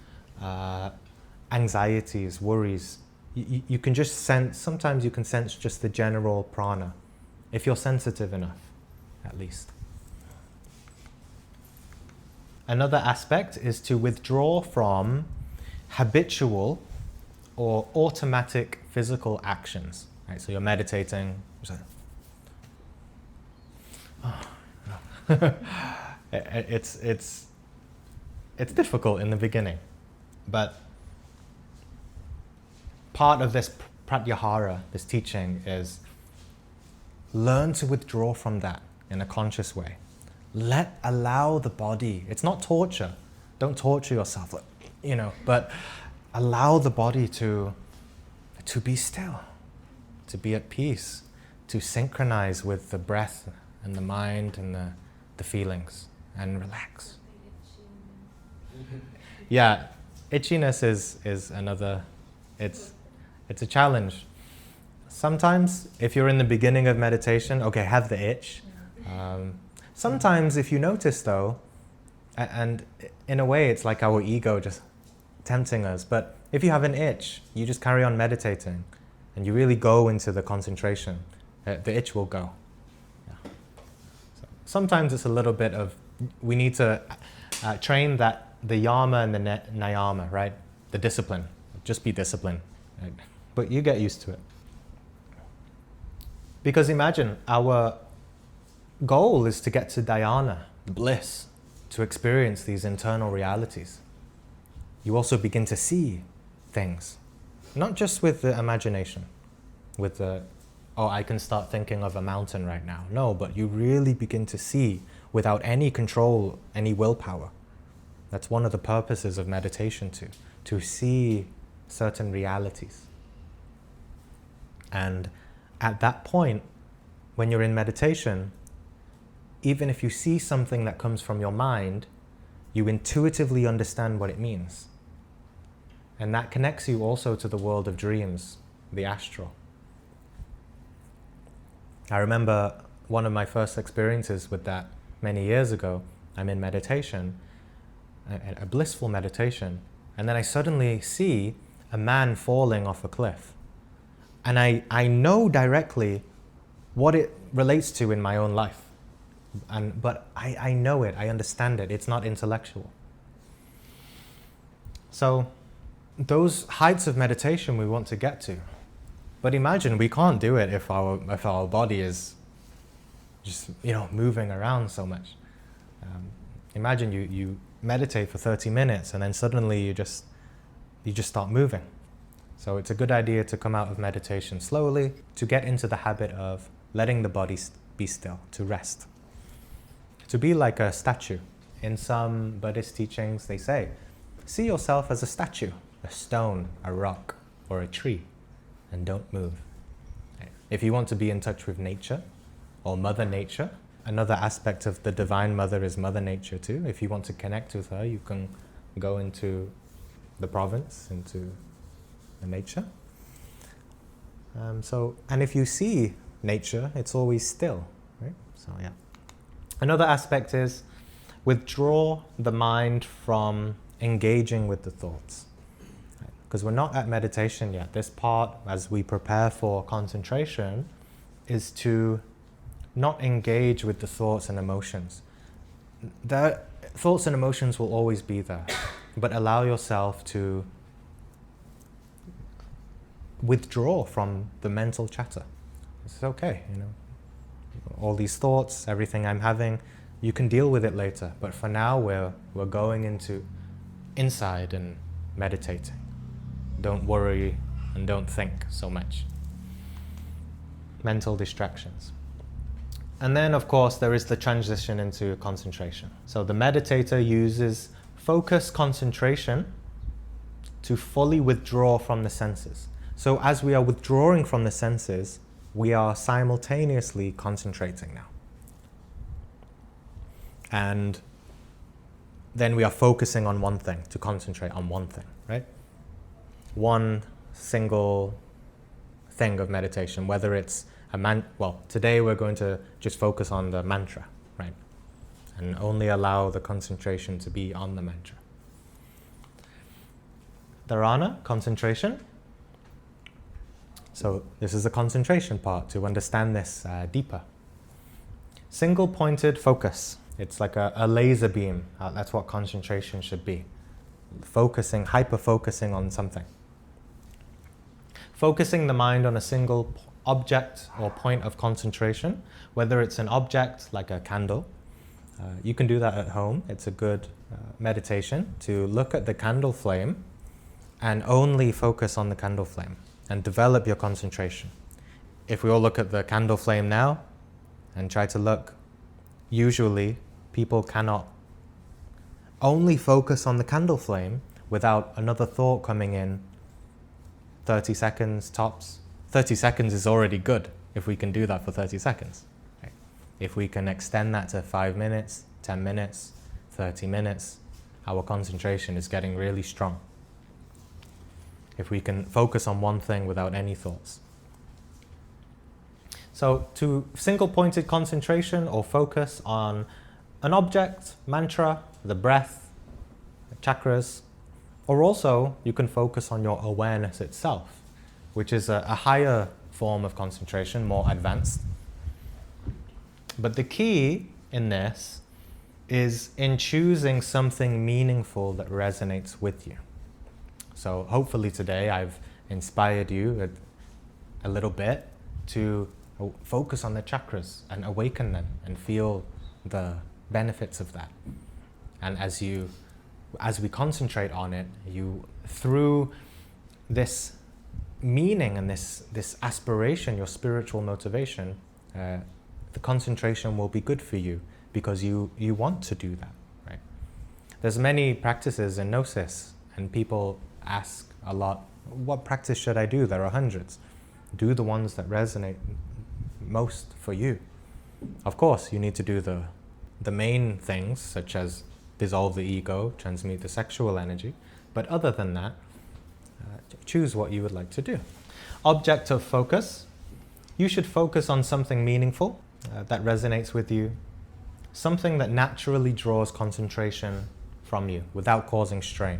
anxieties, worries. You can just sense, sometimes you can sense just the general prana, if you're sensitive enough, at least. Another aspect is to withdraw from habitual or automatic physical actions. Right, so you're meditating. Oh, no. It's difficult in the beginning, but part of this pratyahara, this teaching, is learn to withdraw from that in a conscious way. Allow the body. It's not torture. Don't torture yourself, but allow the body to be still, to be at peace, to synchronize with the breath and the mind and the feelings, and relax. Yeah, itchiness is another, it's a challenge. Sometimes, if you're in the beginning of meditation, okay, have the itch. Sometimes, if you notice though, and in a way it's like our ego just tempting us, but if you have an itch, you just carry on meditating and you really go into the concentration, the itch will go. Yeah. So sometimes it's a little bit of, we need to train that the yama and the niyama, right? The discipline, just be disciplined. Right? But you get used to it. Because imagine, our goal is to get to dhyana, bliss, to experience these internal realities. You also begin to see things, not just with the imagination, with I can start thinking of a mountain right now. No, but you really begin to see without any control, any willpower. That's one of the purposes of meditation to see certain realities. And at that point, when you're in meditation, even if you see something that comes from your mind, you intuitively understand what it means. And that connects you also to the world of dreams, the astral. I remember one of my first experiences with that many years ago. I'm in meditation, a blissful meditation, and then I suddenly see a man falling off a cliff. And I know directly what it relates to in my own life. But I know it, I understand it, it's not intellectual. So those heights of meditation we want to get to. But imagine we can't do it if our body is just moving around so much. Imagine you meditate for 30 minutes and then suddenly you just start moving. So it's a good idea to come out of meditation slowly, to get into the habit of letting the body be still, to rest. To be like a statue. In some Buddhist teachings they say, see yourself as a statue, a stone, a rock, or a tree, and don't move. If you want to be in touch with nature, or Mother Nature, another aspect of the Divine Mother is Mother Nature too. If you want to connect with her, you can go into the province, into the nature. And if you see nature, it's always still, right? So yeah. Another aspect is withdraw the mind from engaging with the thoughts. Because we're not at meditation yet. This part, as we prepare for concentration, is to not engage with the thoughts and emotions. The thoughts and emotions will always be there, but allow yourself to withdraw from the mental chatter. It's okay, all these thoughts, everything I'm having, you can deal with it later. But for now, we're going inside and meditating. Don't worry and don't think so much. Mental distractions. And then, of course, there is the transition into concentration. So the meditator uses focus concentration to fully withdraw from the senses. So as we are withdrawing from the senses, we are simultaneously concentrating now. And then we are focusing on one thing, to concentrate on one thing, right? One single thing of meditation, whether it's today we're going to just focus on the mantra, right? And only allow the concentration to be on the mantra. Dharana, concentration. So this is the concentration part, to understand this deeper. Single-pointed focus. It's like a laser beam. That's what concentration should be. Hyper-focusing on something. Focusing the mind on a single object or point of concentration, whether it's an object like a candle. You can do that at home. It's a good meditation to look at the candle flame and only focus on the candle flame and develop your concentration. If we all look at the candle flame now and try to look, usually people cannot only focus on the candle flame without another thought coming in. 30 seconds tops. 30 seconds is already good if we can do that for 30 seconds. Right? If we can extend that to 5 minutes, 10 minutes, 30 minutes, our concentration is getting really strong. If we can focus on one thing without any thoughts. So to single-pointed concentration or focus on an object, mantra, the breath, the chakras, or also you can focus on your awareness itself, which is a higher form of concentration, more advanced. But the key in this is in choosing something meaningful that resonates with you. So hopefully today I've inspired you a little bit to focus on the chakras and awaken them and feel the benefits of that. And as we concentrate on it, through this meaning and this aspiration, your spiritual motivation, the concentration will be good for you because you want to do that, right? There's many practices in Gnosis, and people ask a lot, what practice should I do? There are hundreds. Do the ones that resonate most for you. Of course, you need to do the main things, such as dissolve the ego, transmute the sexual energy, but other than that, choose what you would like to do. Object of focus. You should focus on something meaningful that resonates with you, something that naturally draws concentration from you without causing strain.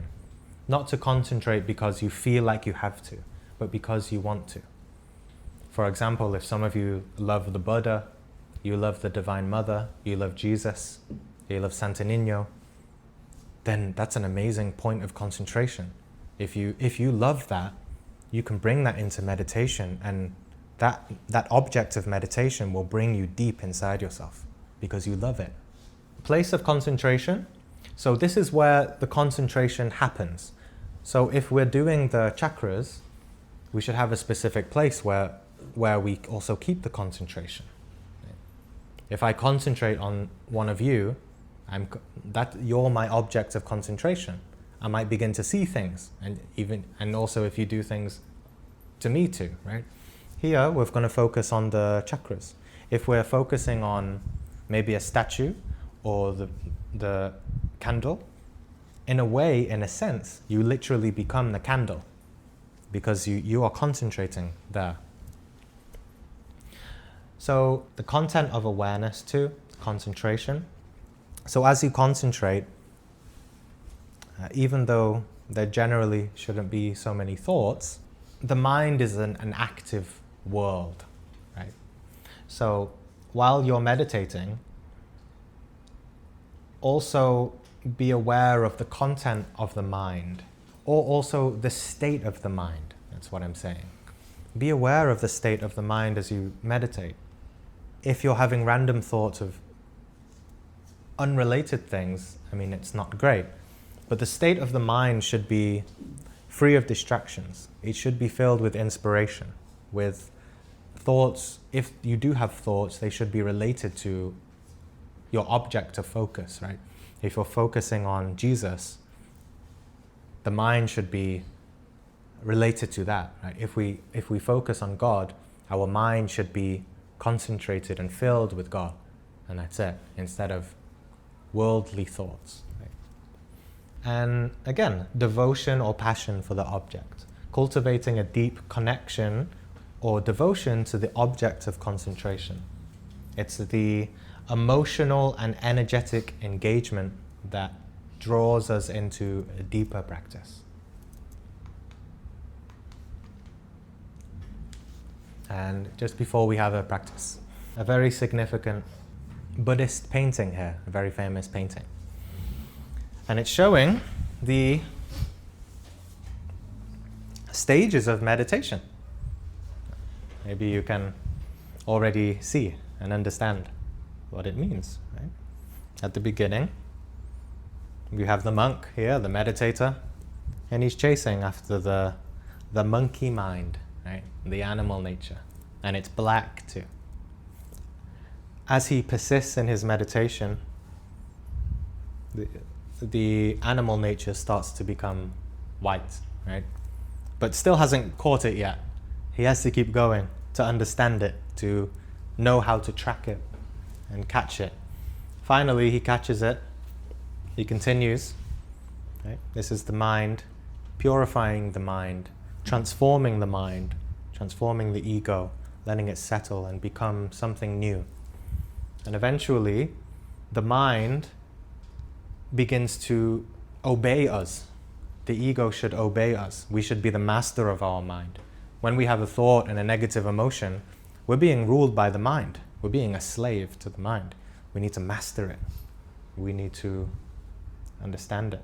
Not to concentrate because you feel like you have to, but because you want to. For example, if some of you love the Buddha, you love the Divine Mother, you love Jesus, you love Santo Niño, then that's an amazing point of concentration. If you love that, you can bring that into meditation, and that object of meditation will bring you deep inside yourself because you love it. Place of concentration. So this is where the concentration happens. So if we're doing the chakras, we should have a specific place where we also keep the concentration. If I concentrate on one of you, you're my object of concentration. I might begin to see things, and also if you do things to me too, right? Here we're going to focus on the chakras. If we're focusing on maybe a statue or the candle, in a way, in a sense, you literally become the candle because you are concentrating there. So the content of awareness too, concentration. So as you concentrate, even though there generally shouldn't be so many thoughts, the mind is an active world, right? So while you're meditating, also be aware of the content of the mind, or also the state of the mind. That's what I'm saying. Be aware of the state of the mind as you meditate. If you're having random thoughts of unrelated things, it's not great. But the state of the mind should be free of distractions. It should be filled with inspiration, with thoughts. If you do have thoughts, they should be related to your object of focus, right? If you're focusing on Jesus, the mind should be related to that, right? If we focus on God, our mind should be concentrated and filled with God, and that's it, instead of worldly thoughts. Right? And again, devotion or passion for the object, cultivating a deep connection or devotion to the object of concentration. It's the emotional and energetic engagement that draws us into a deeper practice. And just before we have a practice, a very significant Buddhist painting here, a very famous painting. And it's showing the stages of meditation. maybe you can already see and understand what it means, right? At the beginning, you have the monk here, the meditator, and he's chasing after the monkey mind, right? The animal nature, and it's black too. As he persists in his meditation, the animal nature starts to become white, right? But still hasn't caught it yet. He has to keep going to understand it, to know how to track it and catch it. Finally, he catches it. He continues, right? This is the mind, purifying the mind, transforming the mind, transforming the ego, letting it settle and become something new. And eventually, the mind begins to obey us. The ego should obey us. We should be the master of our mind. When we have a thought and a negative emotion, we're being ruled by the mind. We're being a slave to the mind. We need to master it. We need to understand it.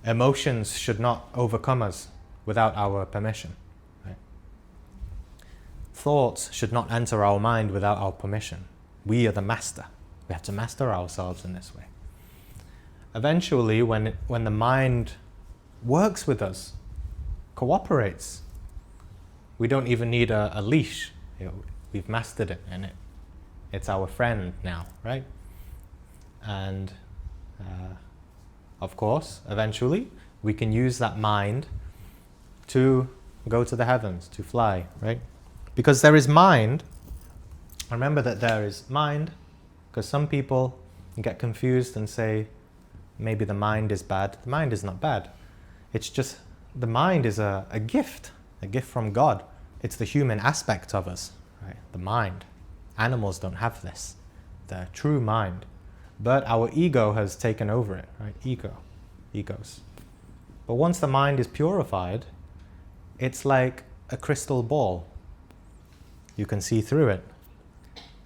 Emotions should not overcome us without our permission. Right? Thoughts should not enter our mind without our permission. We are the master. We have to master ourselves in this way. Eventually, when the mind works with us, cooperates, we don't even need a leash. We've mastered it, and it's our friend now, right? And of course, eventually, we can use that mind to go to the heavens, to fly, right? Because there is mind. Remember that there is mind, because some people get confused and say, maybe the mind is bad. The mind is not bad. It's just, the mind is a gift from God. It's the human aspect of us, right? The mind. Animals don't have this, the true mind. But our ego has taken over it, right? Egos. But once the mind is purified, it's like a crystal ball. You can see through it,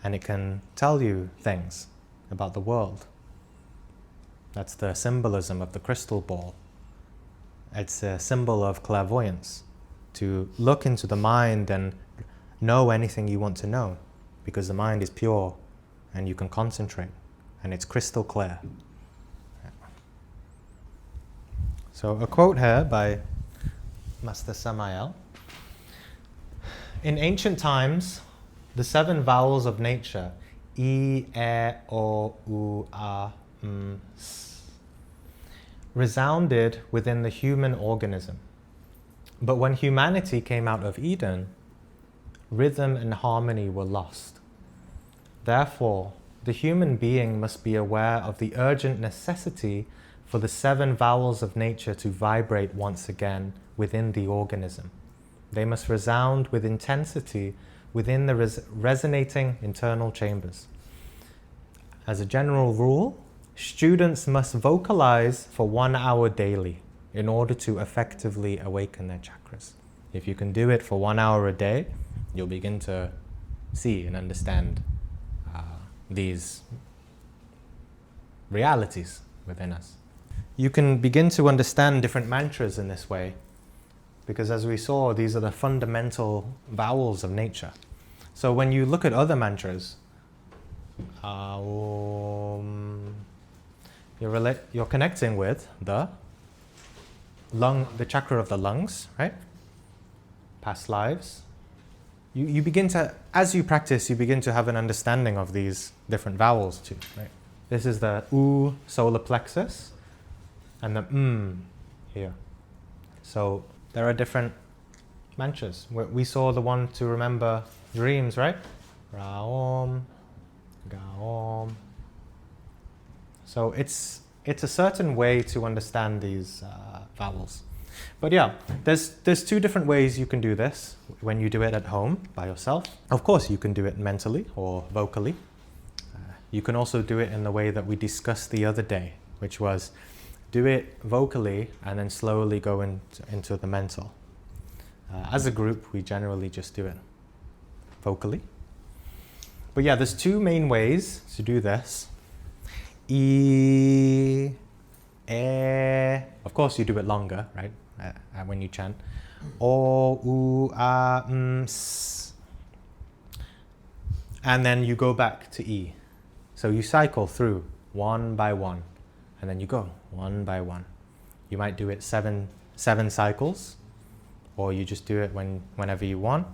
and it can tell you things about the world. That's the symbolism of the crystal ball. It's a symbol of clairvoyance, to look into the mind and know anything you want to know, because the mind is pure and you can concentrate, and it's crystal clear. So a quote here by Master Samael. In ancient times, the 7 vowels of nature, I, E, O, U, A, M, S, resounded within the human organism. But when humanity came out of Eden, rhythm and harmony were lost. Therefore, the human being must be aware of the urgent necessity for the 7 vowels of nature to vibrate once again within the organism. They must resound with intensity within the resonating internal chambers. As a general rule, students must vocalize for 1 hour daily in order to effectively awaken their chakras. If you can do it for 1 hour a day, you'll begin to see and understand these realities within us. You can begin to understand different mantras in this way, because as we saw, these are the fundamental vowels of nature. So when you look at other mantras, you're connecting with the chakra of the lungs, right? Past lives. You begin to, as you practice, you begin to have an understanding of these different vowels too, right? This is the U solar plexus and the here. So there are different mantras. We saw the one to remember dreams, right? Raom, Gaom. So it's a certain way to understand these vowels. But yeah, there's 2 different ways you can do this when you do it at home by yourself. Of course, you can do it mentally or vocally. You can also do it in the way that we discussed the other day, which was do it vocally and then slowly go into the mental. As a group, we generally just do it vocally. But yeah, there's 2 main ways to do this. E, E. Of course, you do it longer, right? When you chant. O, U, A, M, S. and then you go back to E. So you cycle through one by one, and then you go one by one. You might do it seven cycles, or you just do it whenever you want.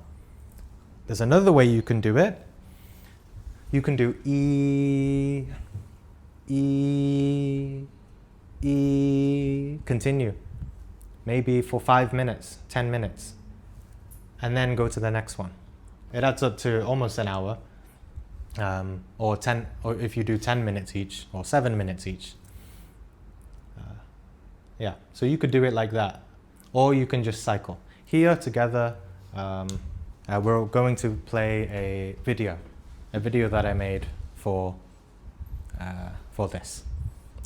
There's another way you can do it. You can do E, E, E, continue. Maybe for 5 minutes, 10 minutes, and then go to the next one. It adds up to almost an hour, or if you do 10 minutes each, or 7 minutes each. Yeah, so you could do it like that, or you can just cycle. Here together, we're going to play a video that I made for this,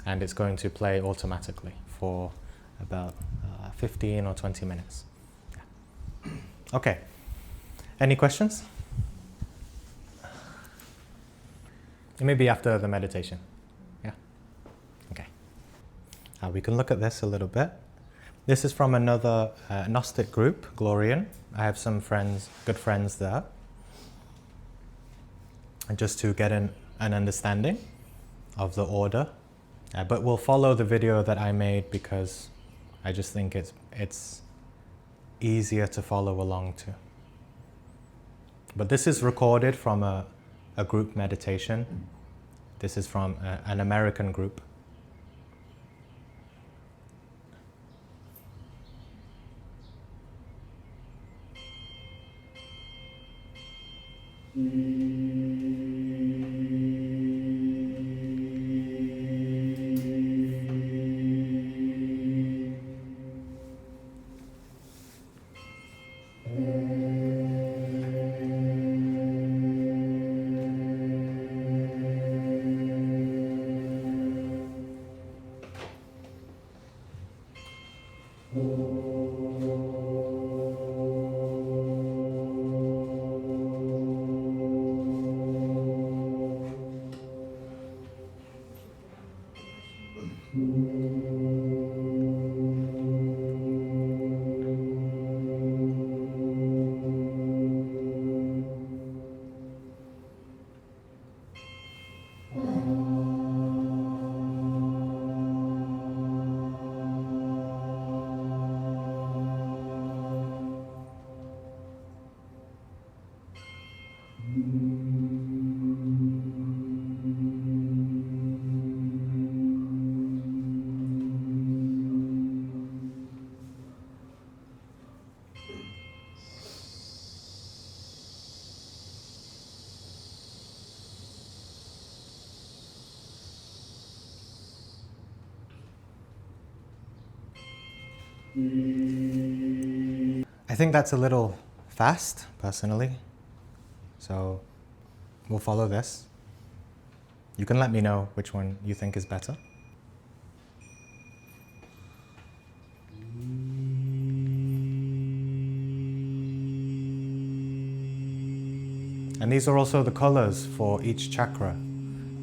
and it's going to play automatically for about 15 or 20 minutes. Yeah. Okay, any questions? Maybe after the meditation. Yeah, okay. We can look at this a little bit. This is from another Gnostic group, Glorian. I have some good friends there. And just to get an understanding of the order. But we'll follow the video that I made because I just think it's easier to follow along to. But this is recorded from a group meditation. This is from an American group. I think that's a little fast, personally. So we'll follow this. You can let me know which one you think is better. And these are also the colors for each chakra.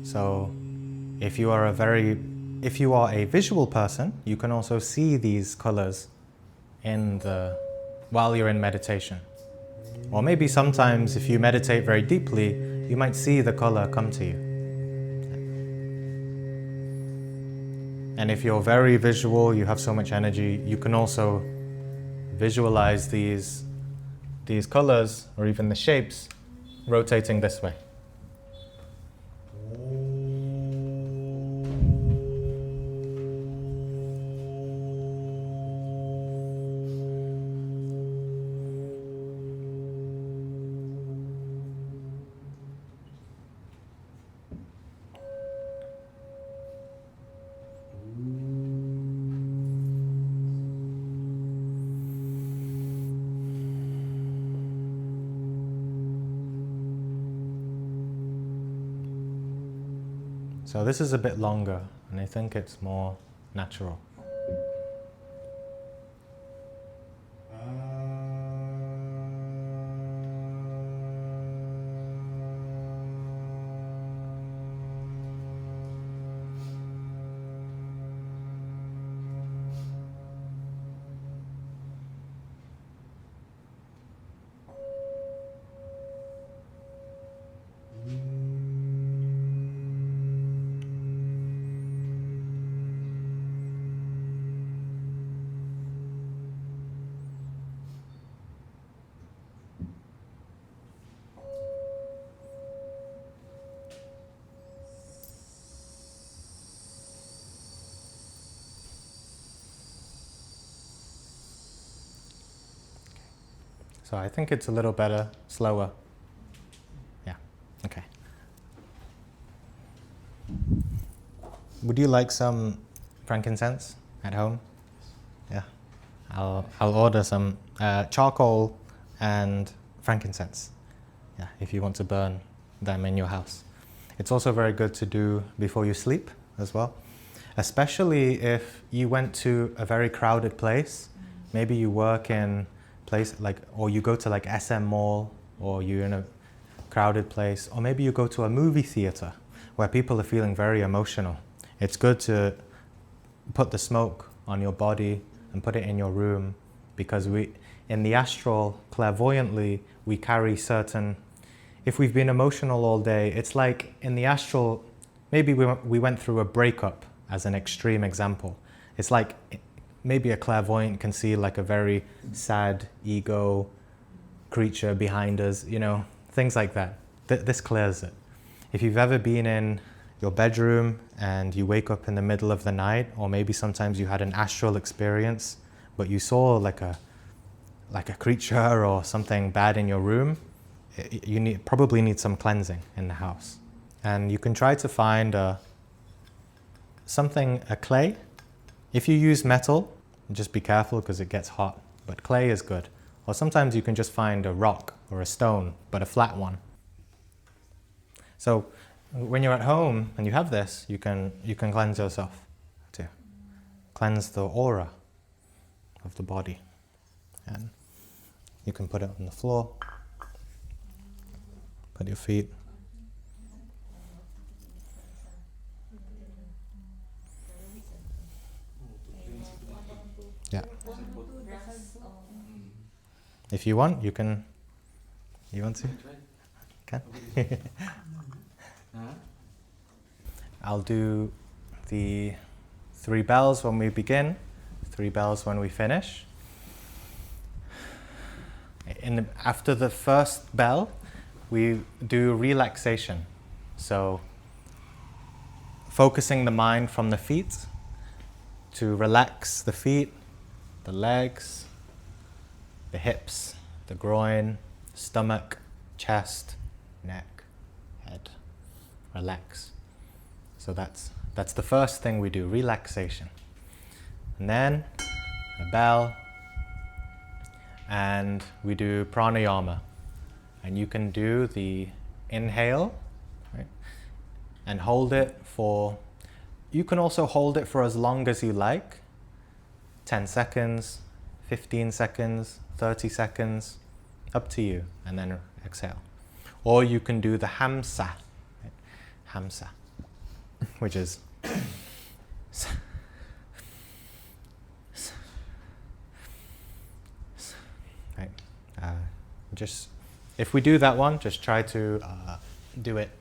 So if you are a visual person, you can also see these colors while you're in meditation. Or maybe sometimes if you meditate very deeply, you might see the color come to you. And if you're very visual, you have so much energy, you can also visualize these colors or even the shapes rotating this way. So this is a bit longer, and I think it's more natural. So I think it's a little better, slower. Yeah, okay. Would you like some frankincense at home? Yeah. I'll order some charcoal and frankincense. Yeah, if you want to burn them in your house. It's also very good to do before you sleep as well. Especially if you went to a very crowded place. Maybe you work in place like, or you go to like SM Mall, or you're in a crowded place, or maybe you go to a movie theater where people are feeling very emotional. It's good to put the smoke on your body and put it in your room, because in the astral, clairvoyantly, we carry certain, if we've been emotional all day, it's like in the astral, maybe we went through a breakup as an extreme example. It's like maybe a clairvoyant can see like a very sad ego creature behind us, you know, things like that. This clears it. If you've ever been in your bedroom and you wake up in the middle of the night, or maybe sometimes you had an astral experience, but you saw like a creature or something bad in your room, you probably need some cleansing in the house. And you can try to find a clay. If you use metal, just be careful because it gets hot, but clay is good. Or sometimes you can just find a rock or a stone, but a flat one. So when you're at home and you have this, you can cleanse yourself too. Cleanse the aura of the body. And you can put it on the floor, put your feet. Yeah. If you want, you can. You want to? Can? I'll do the 3 bells when we begin, 3 bells when we finish. After the first bell, we do relaxation. So, focusing the mind from the feet to relax the feet, the legs, the hips, the groin, stomach, chest, neck, head. Relax. So that's the first thing we do, relaxation. And then a bell, and we do pranayama. And you can do the inhale, right? And hold it for, you can also hold it for as long as you like, 10 seconds, 15 seconds, 30 seconds, up to you, and then exhale. Or you can do the hamsa, right? Hamsa, which is right. Just if we do that one, just try to do it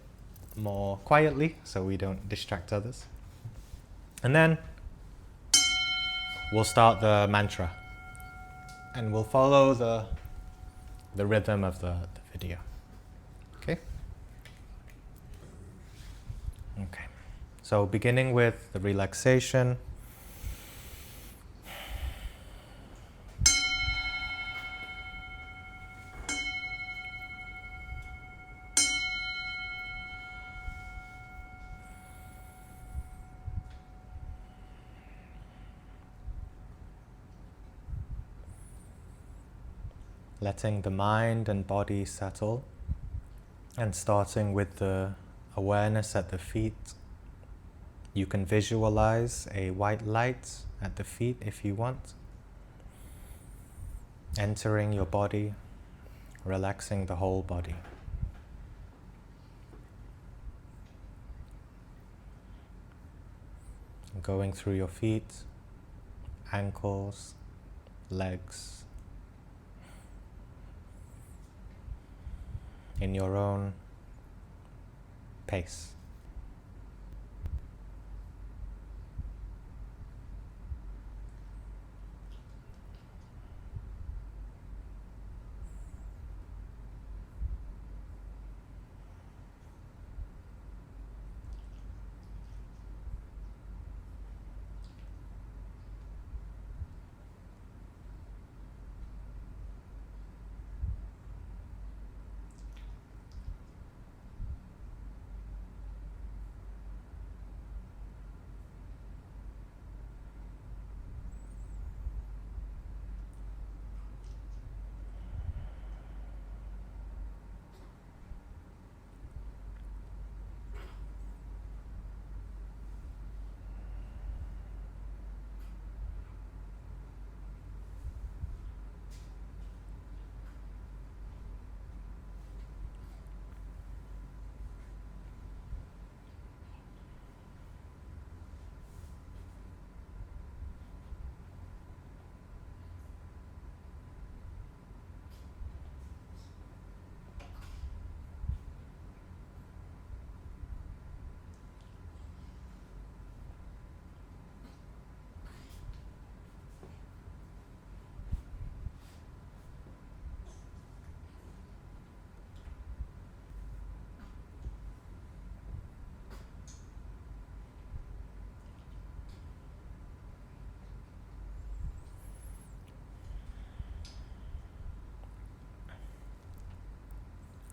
more quietly so we don't distract others. And then we'll start the mantra, and we'll follow the rhythm of the video. Okay? Okay. So beginning with the relaxation. Letting the mind and body settle, and starting with the awareness at the feet. You can visualize a white light at the feet if you want, entering your body, relaxing the whole body. Going through your feet, ankles, legs, in your own pace.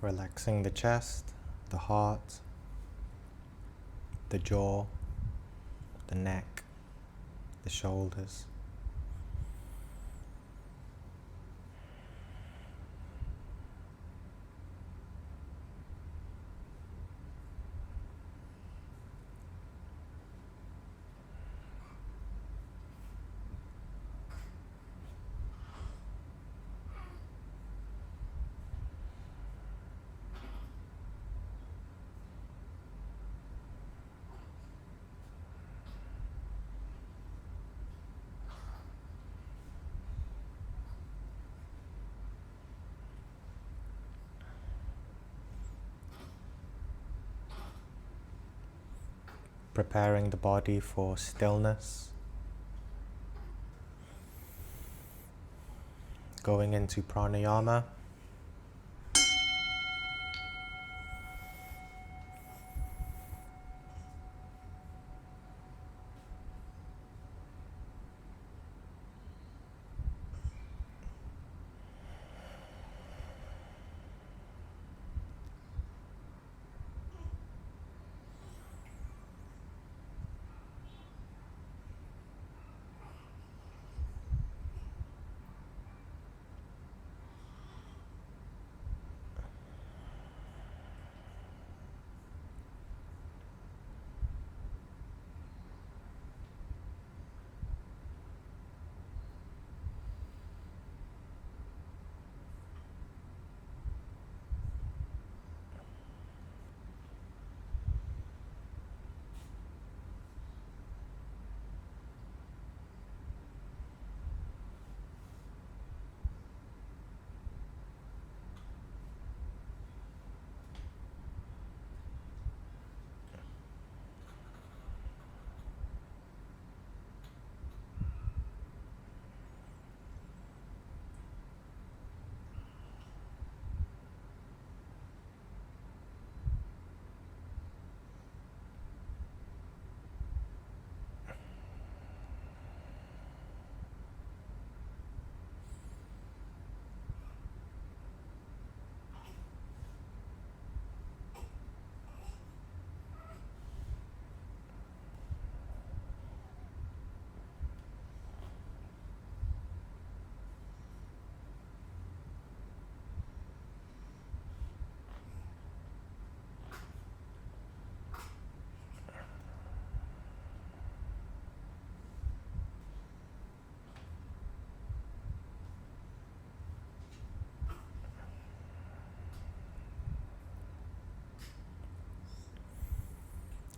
Relaxing the chest, the heart, the jaw, the neck, the shoulders. Preparing the body for stillness, going into pranayama.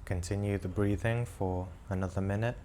Continue the breathing for another minute.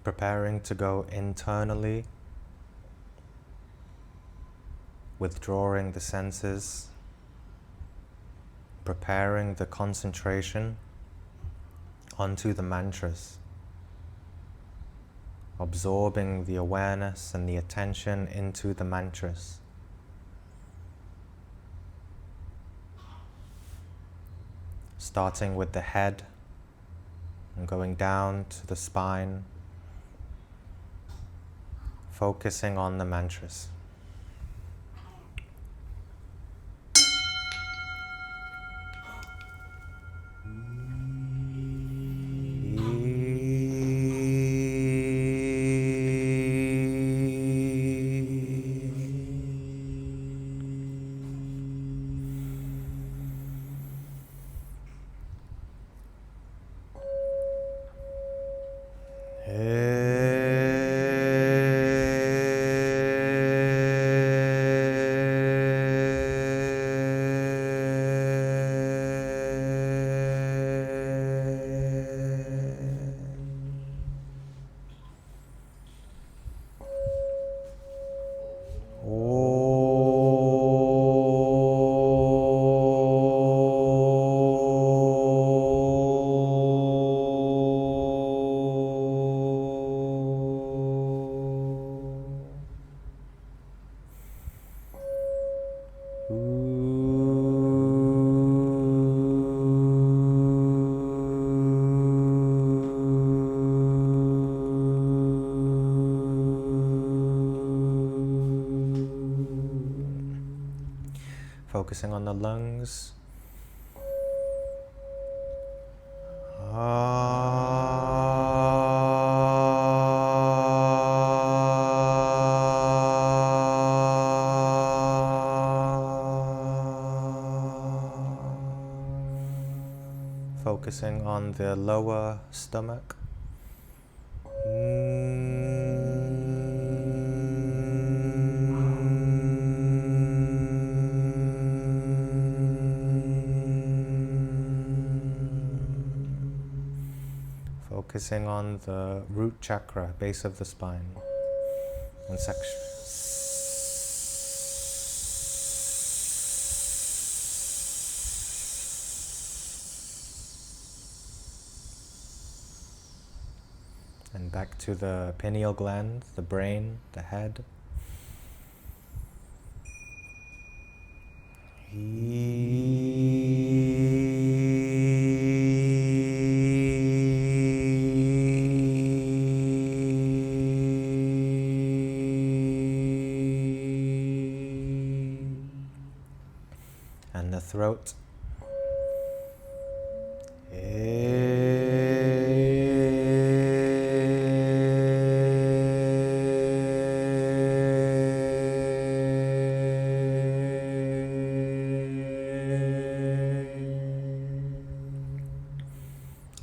Preparing to go internally, withdrawing the senses, preparing the concentration onto the mantras, absorbing the awareness and the attention into the mantras. starting with the head and going down to the spine, focusing on the mantras. Focusing on the lungs. Focusing on the lower stomach. Focusing on the root chakra, base of the spine, and section. And back to the pineal gland, the brain, the head. And the throat.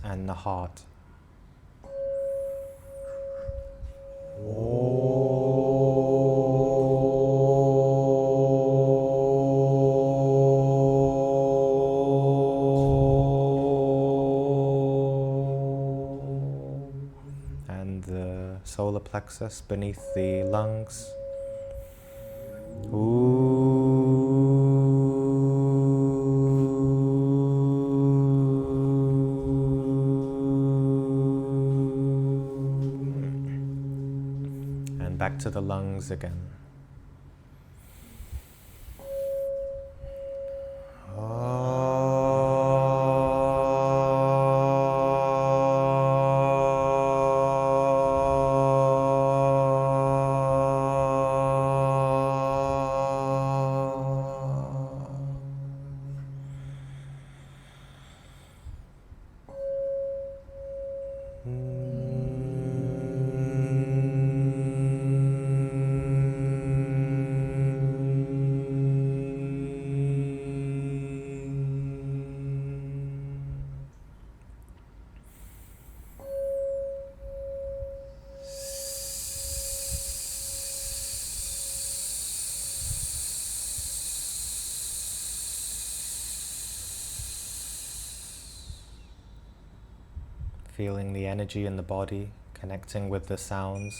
And the heart. And the solar plexus beneath the lungs. And back to the lungs again. Feeling the energy in the body, connecting with the sounds.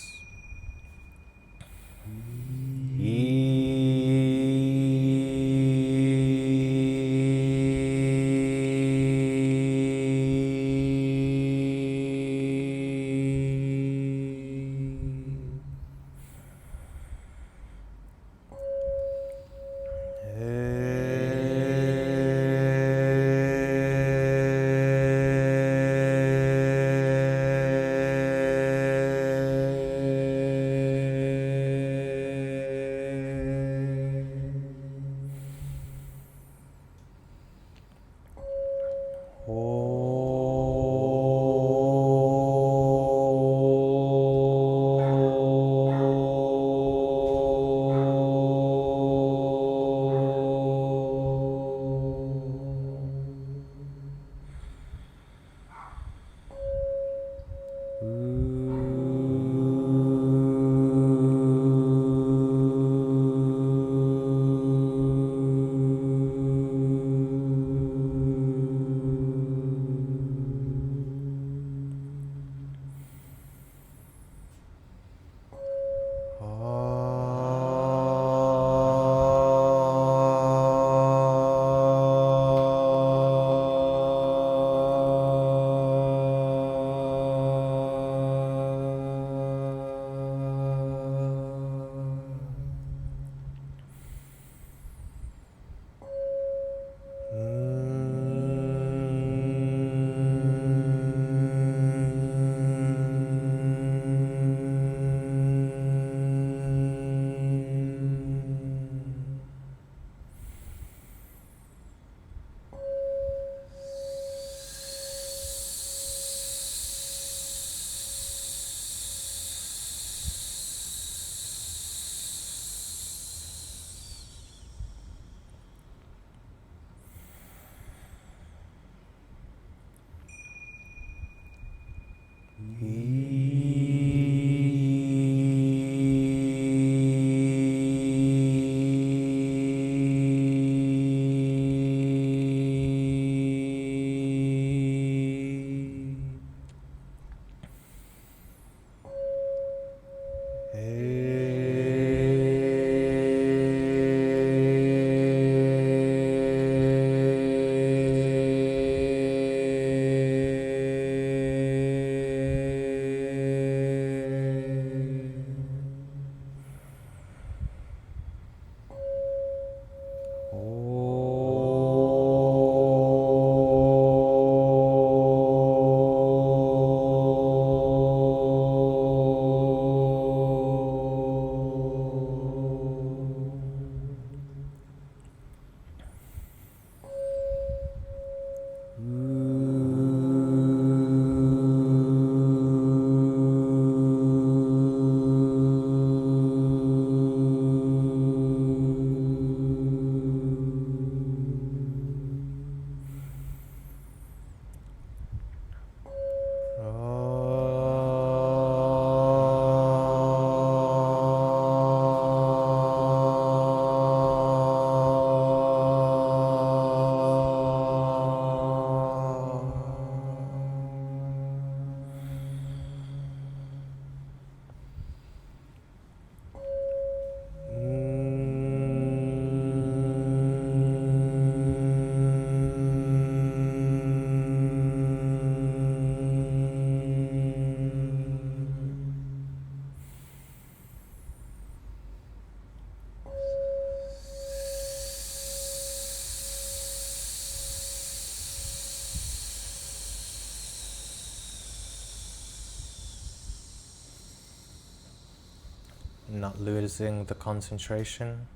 not losing the concentration,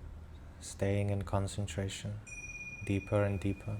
staying in concentration, deeper and deeper.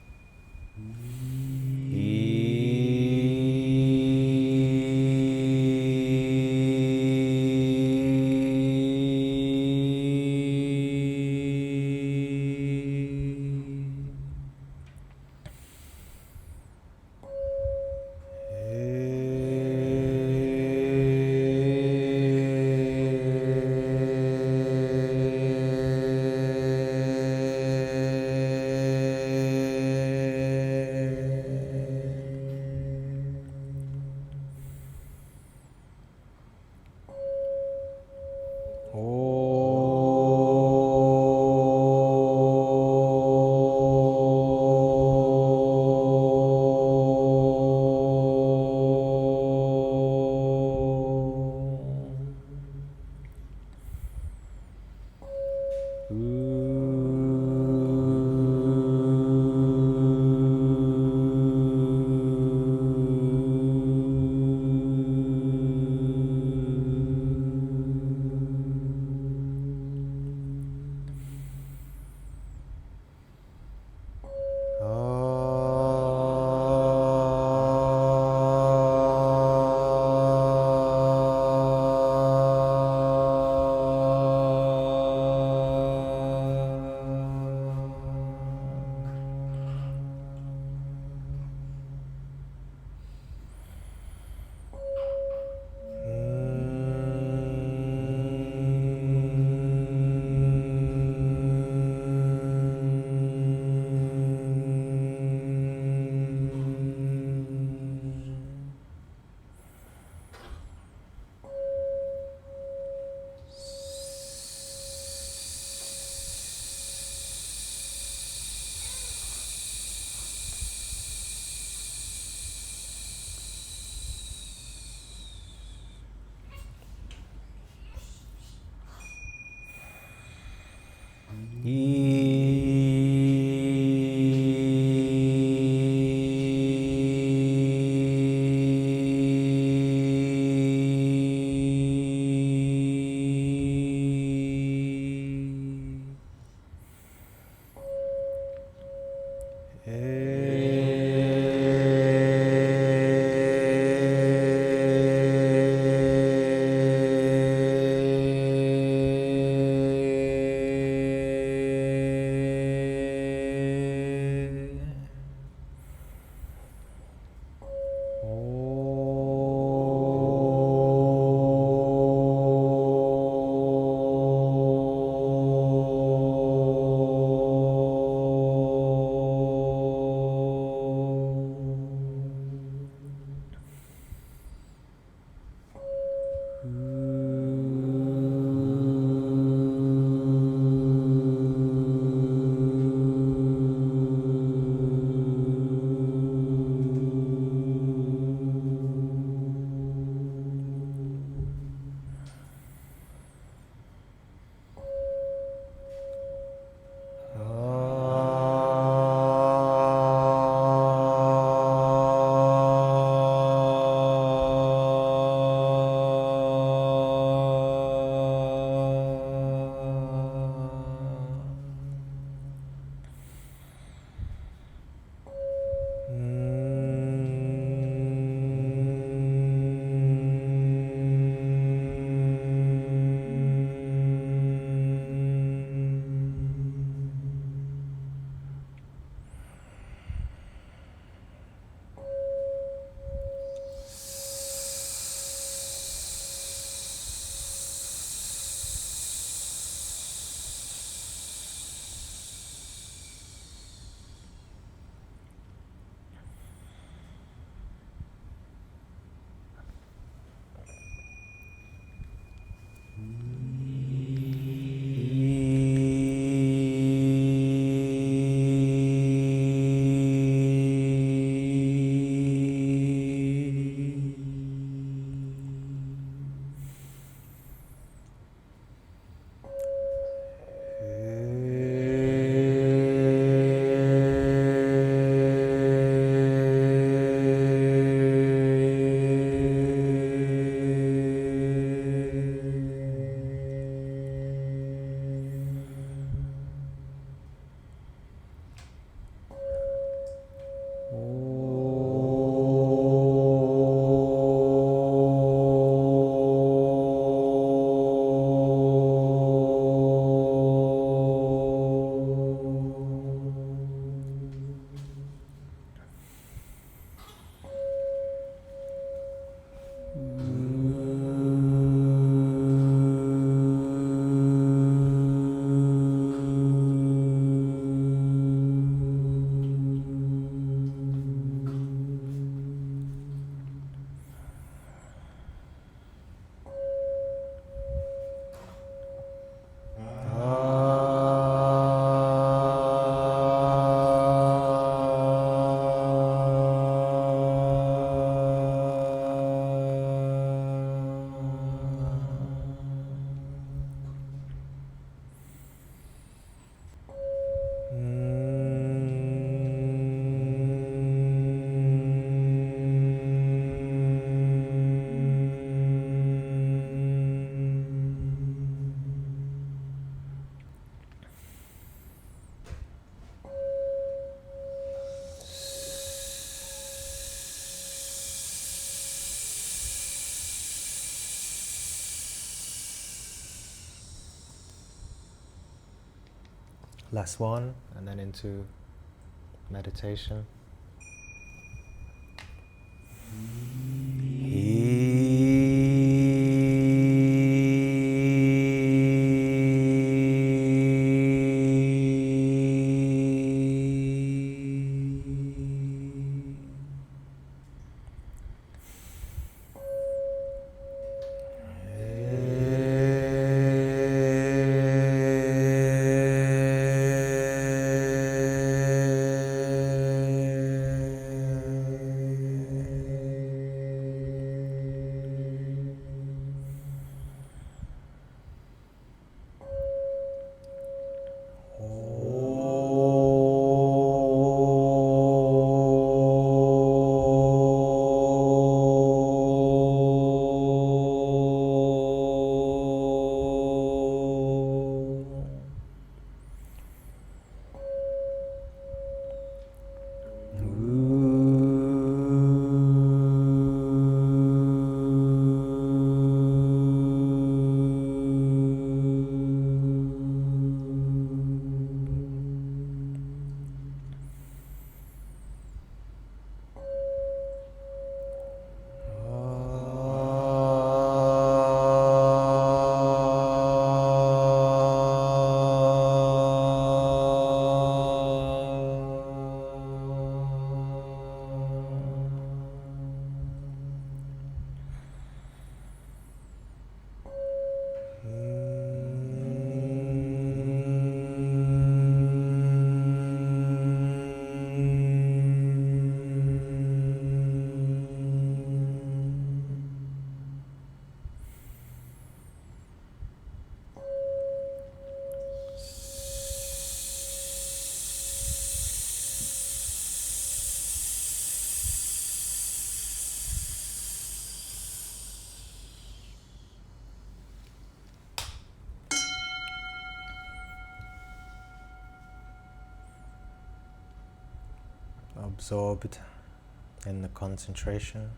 last one, and then into meditation. Absorbed in the concentration,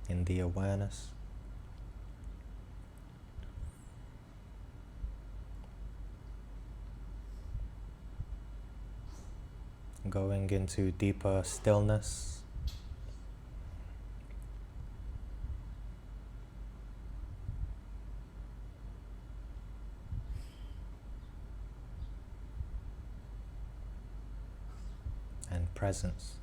in the awareness. Going into deeper stillness. And presence.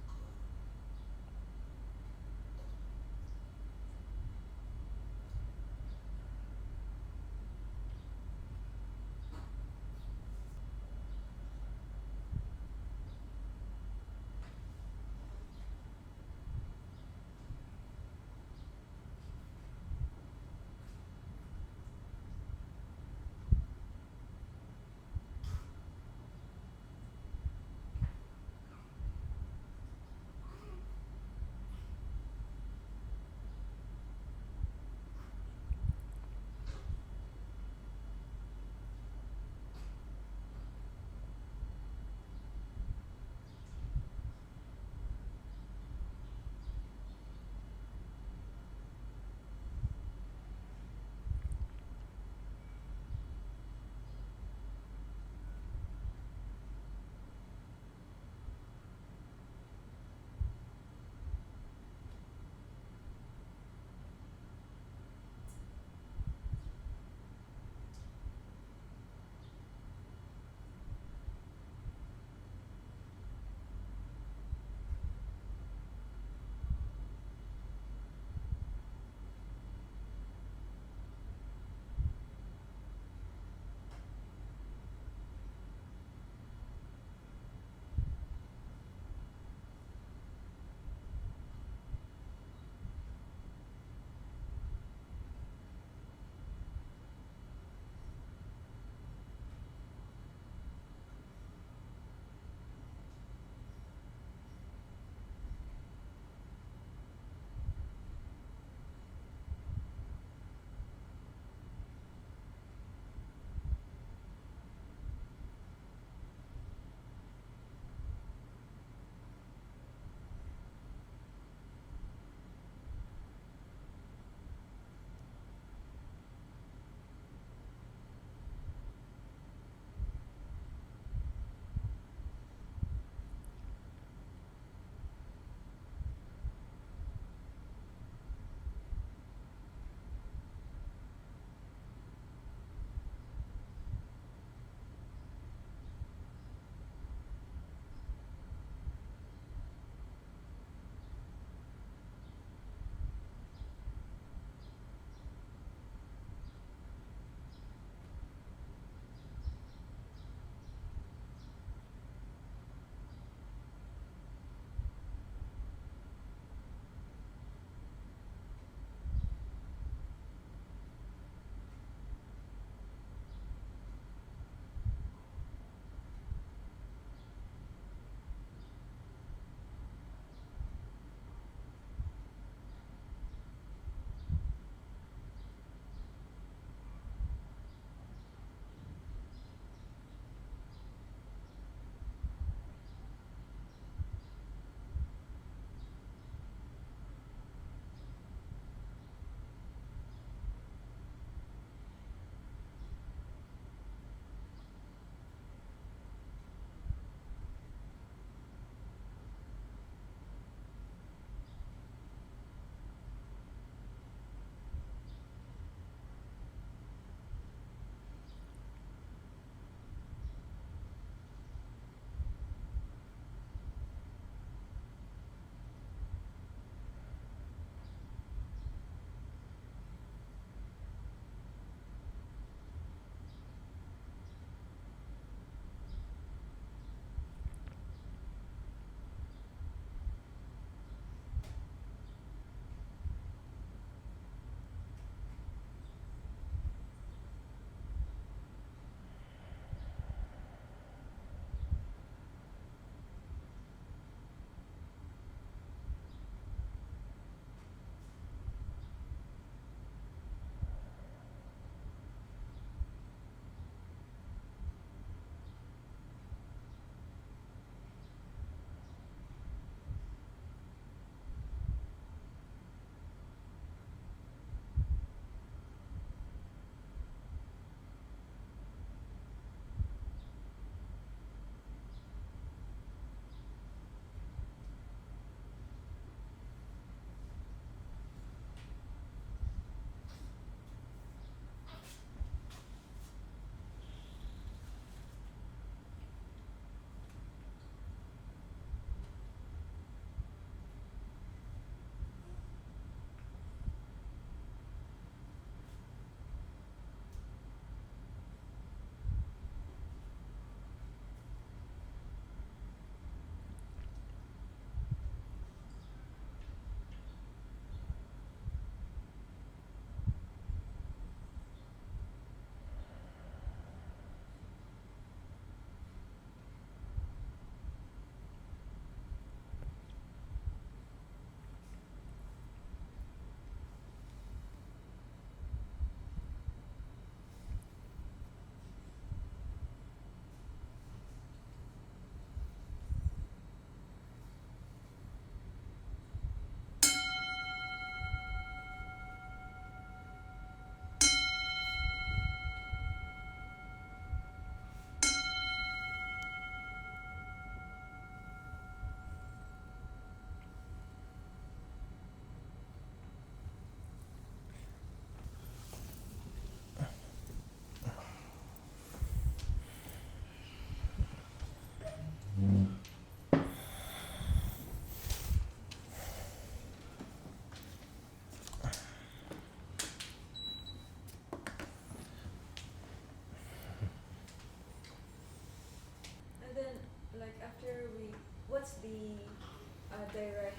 what's the direct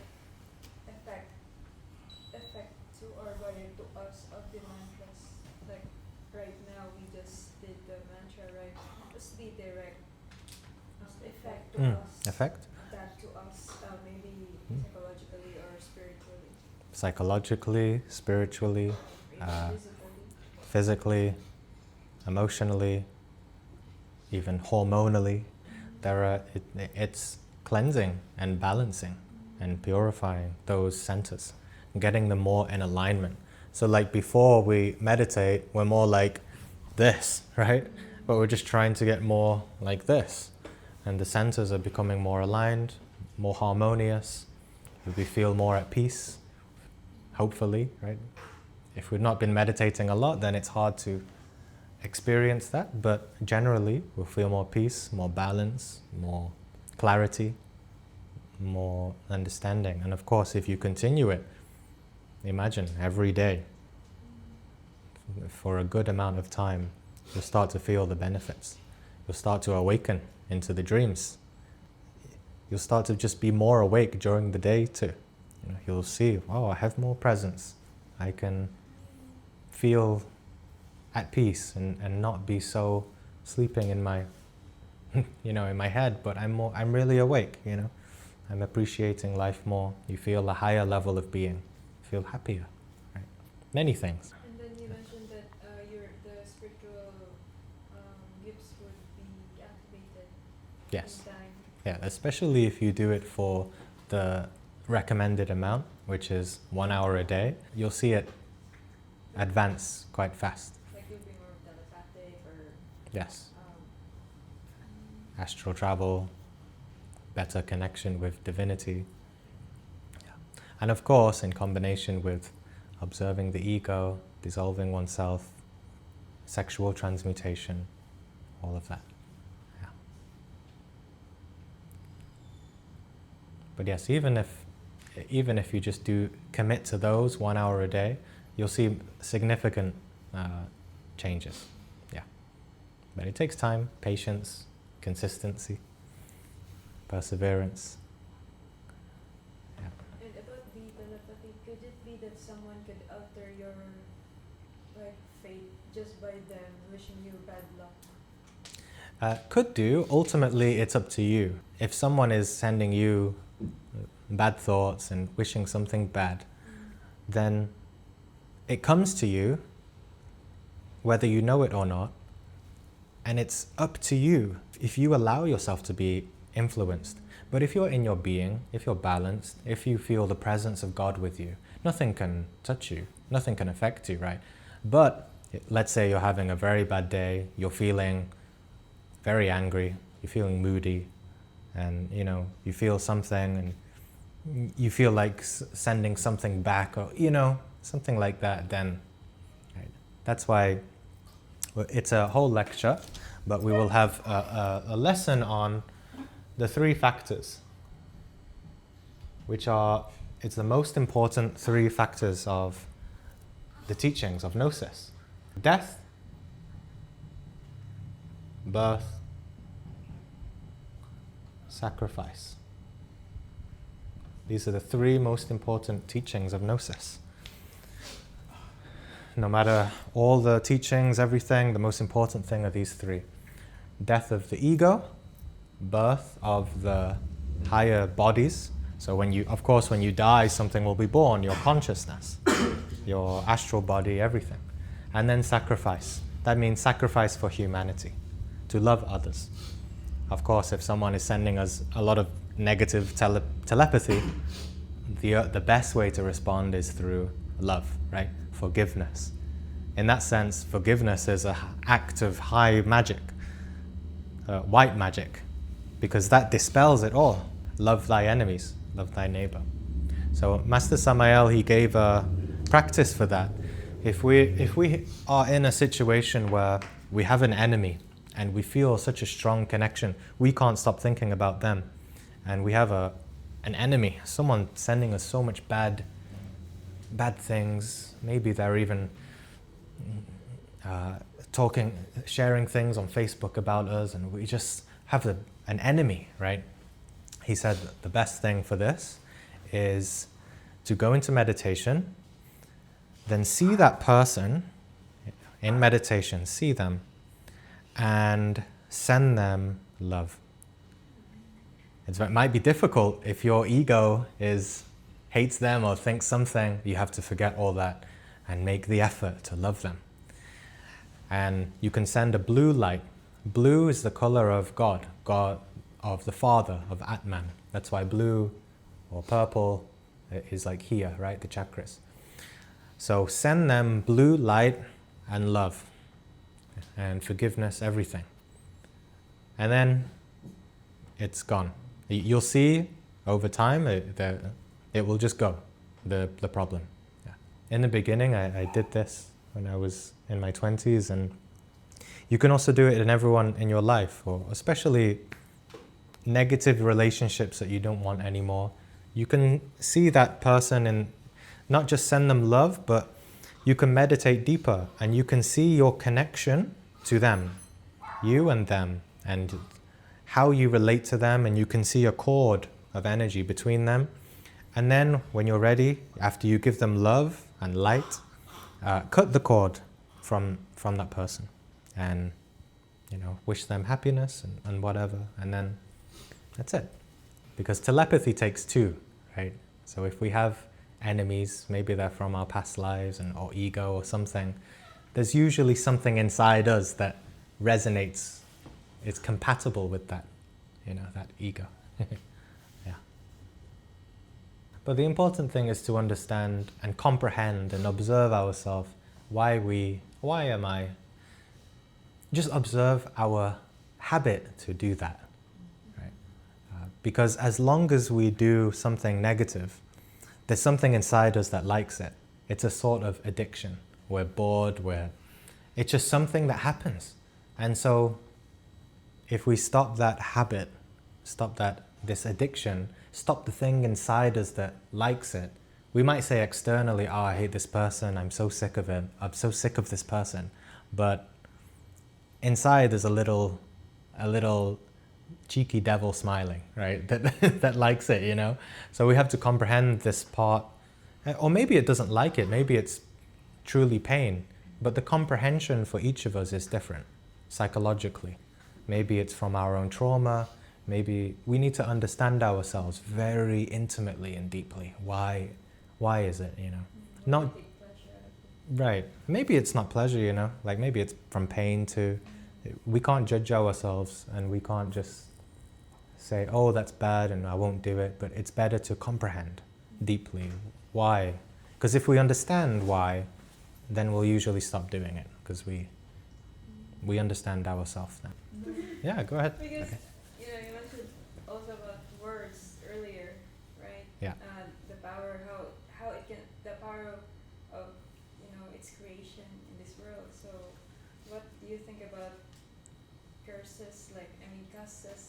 effect to our body, to us, of the mantras? Like right now, we just did the mantra, right? What's the direct effect to us?
Effect?
That to us, maybe psychologically or spiritually.
Psychologically, spiritually, physically, emotionally, even hormonally. It's cleansing and balancing and purifying those centers, getting them more in alignment. So like before we meditate, we're more like this, right? But we're just trying to get more like this. And the centers are becoming more aligned, more harmonious. We feel more at peace, hopefully, right? If we've not been meditating a lot, then it's hard to experience that. But generally, we'll feel more peace, more balance, more clarity, more understanding. And of course, if you continue it, imagine every day, for a good amount of time, you'll start to feel the benefits. You'll start to awaken into the dreams. You'll start to just be more awake during the day too. You'll see, oh, I have more presence. I can feel at peace and not be so sleeping in my, in my head, but I'm really awake, I'm appreciating life more. You feel a higher level of being. You feel happier, right? Many things.
And then you mentioned that the spiritual gifts would be activated.
Yes.
In time.
Yeah, especially if you do it for the recommended amount, which is 1 hour a day, you'll see it advance quite fast.
Like you'll be more telepathic or...
Yes. Astral travel, better connection with divinity. Yeah. And of course, in combination with observing the ego, dissolving oneself, sexual transmutation, all of that. Yeah. But yes, even if you just commit to those 1 hour a day, you'll see significant changes. Yeah. But it takes time, patience, consistency, perseverance. Yeah.
And about the telepathy, could it be that someone could alter your fate just by them wishing you bad luck?
Could do. Ultimately, it's up to you. If someone is sending you bad thoughts and wishing something bad, then it comes to you, whether you know it or not, and it's up to you if you allow yourself to be influenced. But if you're in your being, if you're balanced, if you feel the presence of God with you, nothing can touch you, nothing can affect you, right? But let's say you're having a very bad day, you're feeling very angry, you're feeling moody, and you feel something and you feel like sending something back, or something like that, then right? That's why it's a whole lecture, but we will have a lesson on the 3 factors, which it's the most important 3 factors of the teachings of Gnosis: death, birth, sacrifice. These are the 3 most important teachings of Gnosis. No matter all the teachings, everything, the most important thing are these 3. Death of the ego, birth of the higher bodies. So when you die, something will be born, your consciousness, your astral body, everything. And then sacrifice. That means sacrifice for humanity, to love others. Of course, if someone is sending us a lot of negative telepathy, the best way to respond is through love, right? Forgiveness. In that sense, forgiveness is an act of high magic, white magic, because that dispels it all. Love thy enemies, love thy neighbor. So Master Samael, he gave a practice for that. If we are in a situation where we have an enemy and we feel such a strong connection, we can't stop thinking about them, and we have an enemy, someone sending us so much bad things. Maybe they're even sharing things on Facebook about us, and we just have an enemy, right?
he said the best thing for this is to go into meditation, then see that person in meditation, see them, and send them love. It might be difficult if your ego hates them or thinks something. You have to forget all that and make the effort to love them. And you can send a blue light. Blue is the color of God of the Father, of Atman. That's why blue or purple is like here, right? The chakras. So send them blue light and love and forgiveness, everything. And then it's gone. You'll see over time it will just go, the problem. Yeah. In the beginning, I did this when I was in my 20s, and you can also do it in everyone in your life, or especially negative relationships that you don't want anymore. You can see that person and not just send them love, but you can meditate deeper and you can see your connection to them, you and them, and how you relate to them, and you can see a cord of energy between them. And then when you're ready, after you give them love and light, cut the cord from that person and wish them happiness and whatever, and then that's it. Because telepathy takes two, right? So if we have enemies, maybe they're from our past lives or ego or something, there's usually something inside us that resonates, it's compatible with that, that ego. Yeah. But the important thing is to understand and comprehend and observe ourselves. Just observe our habit to do that, right? Because as long as we do something negative, there's something inside us that likes it. It's a sort of addiction. We're bored, it's just something that happens. And so if we stop that habit, stop this addiction, stop the thing inside us that likes it, we might say externally, oh, I hate this person, I'm so sick of it, I'm so sick of this person. But inside there's a little cheeky devil smiling, right? That likes it, So we have to comprehend this part. Or maybe it doesn't like it, maybe it's truly pain. But the comprehension for each of us is different, psychologically. Maybe it's from our own trauma. Maybe we need to understand ourselves very intimately and deeply. Why is it, Not right. Maybe it's not pleasure, Like maybe it's from pain to. We can't judge ourselves, and we can't just say, oh, that's bad and I won't do it. But it's better to comprehend deeply why. Because if we understand why, then we'll usually stop doing it, because we understand ourselves then. Yeah, go ahead.
Because
Okay.
you mentioned also about words earlier, right?
Yeah.
The power, how it can, the power of its creation in this world. So, what do you think about curses? Curses.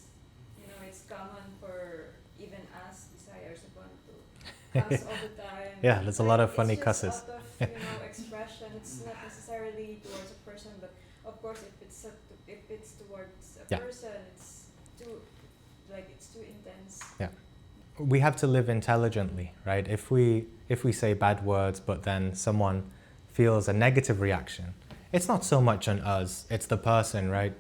It's common for even us desires upon to cuss all the time.
Yeah, there's a lot of funny
it's
cusses.
Out of expression. It's not necessarily towards a person, but of course, if it's towards a person, it's too intense.
Yeah. We have to live intelligently, right? If we say bad words, but then someone feels a negative reaction, it's not so much on us, it's the person, right?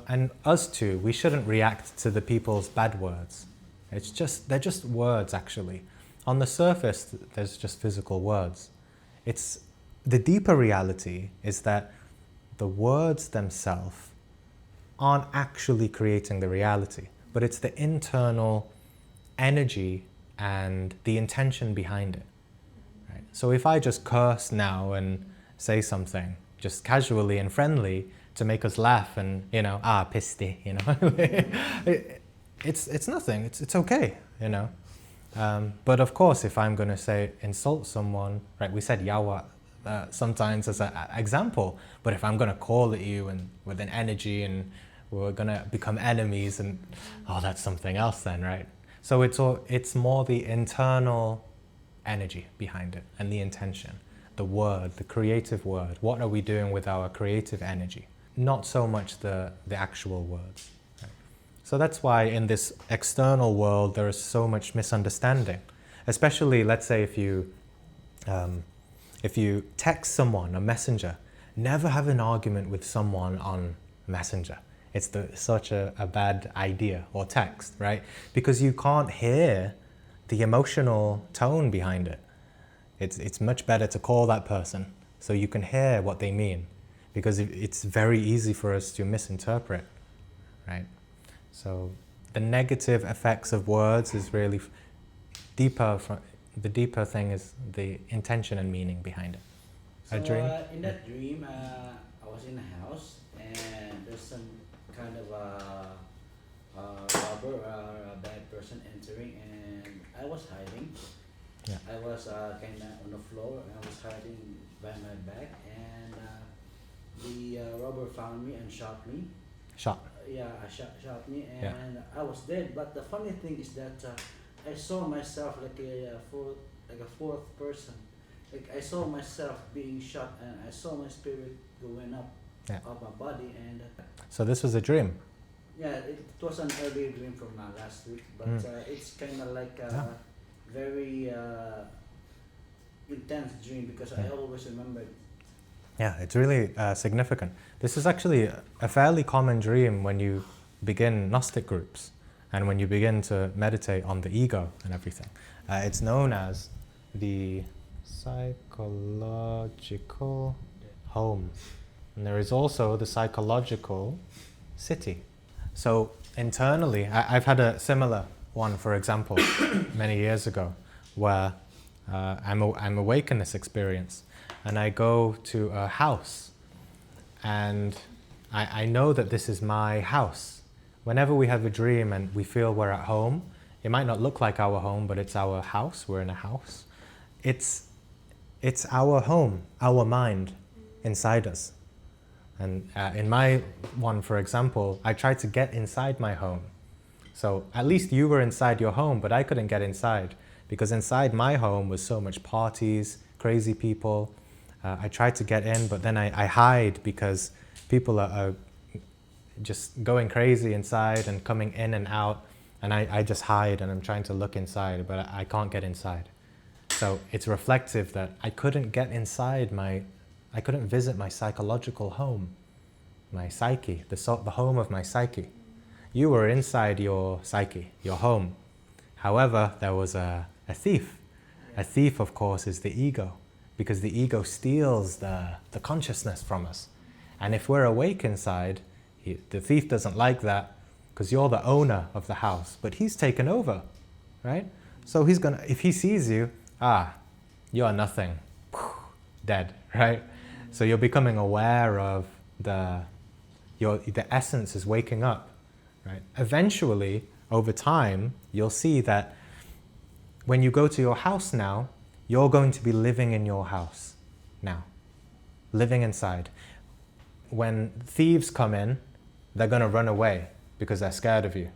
And us too, we shouldn't react to the people's bad words. They're just words, actually. On the surface, there's just physical words. The deeper reality is that the words themselves aren't actually creating the reality, but it's the internal energy and the intention behind it. Right? So if I just curse now and say something just casually and friendly to make us laugh and, piste, it's nothing, it's okay, But of course, if I'm going to insult someone, right, we said yawa sometimes as an example, but if I'm going to call at you and with an energy and we're going to become enemies, and that's something else then, right? So it's more the internal energy behind it and the intention, the word, the creative word. What are we doing with our creative energy? Not so much the actual words. Right? So that's why in this external world there is so much misunderstanding. Especially, let's say if you text someone, a messenger, never have an argument with someone on Messenger. It's such a bad idea, or text, right? Because you can't hear the emotional tone behind it. It's much better to call that person so you can hear what they mean, because it's very easy for us to misinterpret, right? So the negative effects of words is really deeper. The deeper thing is the intention and meaning behind it.
So
A dream?
in that dream, I was in a house and there's some kind of a robber or a bad person entering, and I was hiding.
Yeah.
I was kind of on the floor and I was hiding by my back, and the robber found me and shot me.
Shot.
Shot me, and
Yeah.
I was dead. But the funny thing is that I saw myself like a fourth person. Like I saw myself being shot, and I saw my spirit going up of my body, and
So this was a dream.
yeah, it was an earlier dream from last week, but it's kind of like a very intense dream because I always remember it.
Yeah, it's really significant. This is actually a fairly common dream when you begin Gnostic groups and when you begin to meditate on the ego and everything. It's known as the psychological home. And there is also the psychological city. So internally, I've had a similar one, for example, many years ago, where I'm awake in this experience. And I go to a house, and I know that this is my house. Whenever we have a dream and we feel we're at home, it might not look like our home, but it's our house. We're in a house. It's our home, our mind inside us. And in my one, for example, I tried to get inside my home. So at least you were inside your home, but I couldn't get inside because inside my home was so much parties, crazy people. I tried to get in, but then I hide because people are just going crazy inside and coming in and out, and I just hide and I'm trying to look inside, but I can't get inside. So it's reflective that I couldn't get inside I couldn't visit my psychological home, my psyche, the home of my psyche. You were inside your psyche, your home. However, there was a thief. A thief, of course, is the ego, because the ego steals the consciousness from us. And if we're awake inside, the thief doesn't like that because you're the owner of the house, but he's taken over, right? So he's gonna, if he sees you, you're nothing, dead, right? So you're becoming aware of the essence is waking up, right? Eventually, over time, you'll see that when you go to your house now, you're going to be living in your house now, living inside. When thieves come in, they're going to run away because they're scared of you,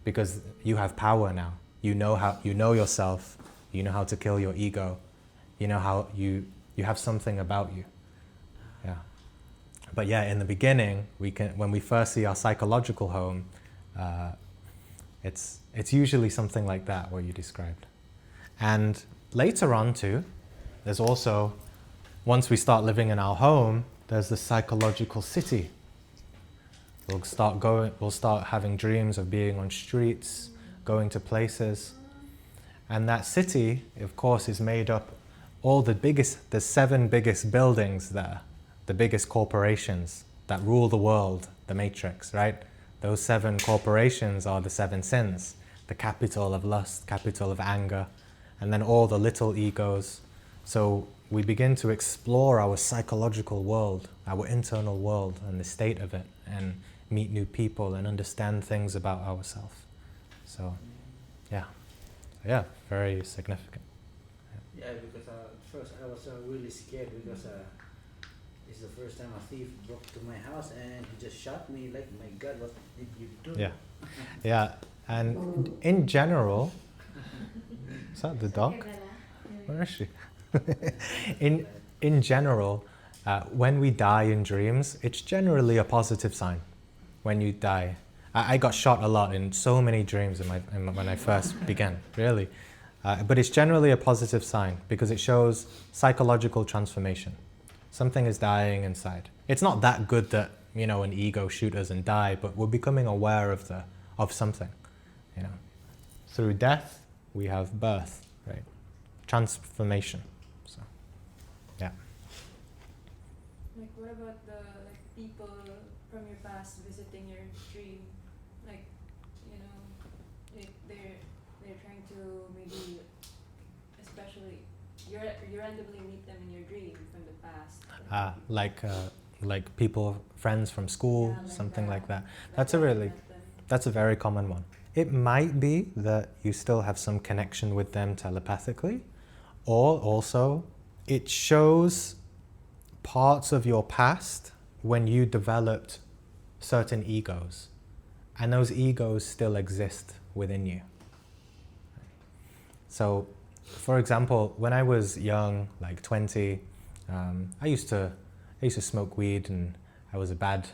because you have power now. You know yourself. You know how to kill your ego. You know how you have something about you. Yeah. But yeah, in the beginning, when we first see our psychological home, it's usually something like that, what you described. And later on too, there's also, once we start living in our home, there's the psychological city. We'll start having dreams of being on streets, going to places. And that city, of course, is made up the 7 biggest buildings there, the biggest corporations that rule the world, the matrix, right? Those 7 corporations are the 7 sins, the capital of lust, capital of anger, and then all the little egos. So we begin to explore our psychological world, our internal world and the state of it, and meet new people and understand things about ourselves. So, yeah, very significant.
Yeah, because at first I was really scared because it's the first time a thief broke to my house and he just shot me. Like, my God, what did you do?
Yeah, yeah, and in general, is that the dog? Where is she? In general, when we die in dreams, it's generally a positive sign when you die. I got shot a lot in so many dreams when I first began, really. But it's generally a positive sign because it shows psychological transformation. Something is dying inside. It's not that good that, you know, an ego shoot us and die, but we're becoming aware of something, you know. Through death, we have birth, right? Transformation. So, yeah.
Like, what about the people from your past visiting your dream? Like, you know, they're trying to maybe, especially you randomly meet them in your dream from the past.
Like people, friends from school,
Yeah,
something like that.
Like
That's a very common one. It might be that you still have some connection with them telepathically, or also it shows parts of your past when you developed certain egos, and those egos still exist within you. So, for example, when I was young, like 20, I used to smoke weed, and I was a bad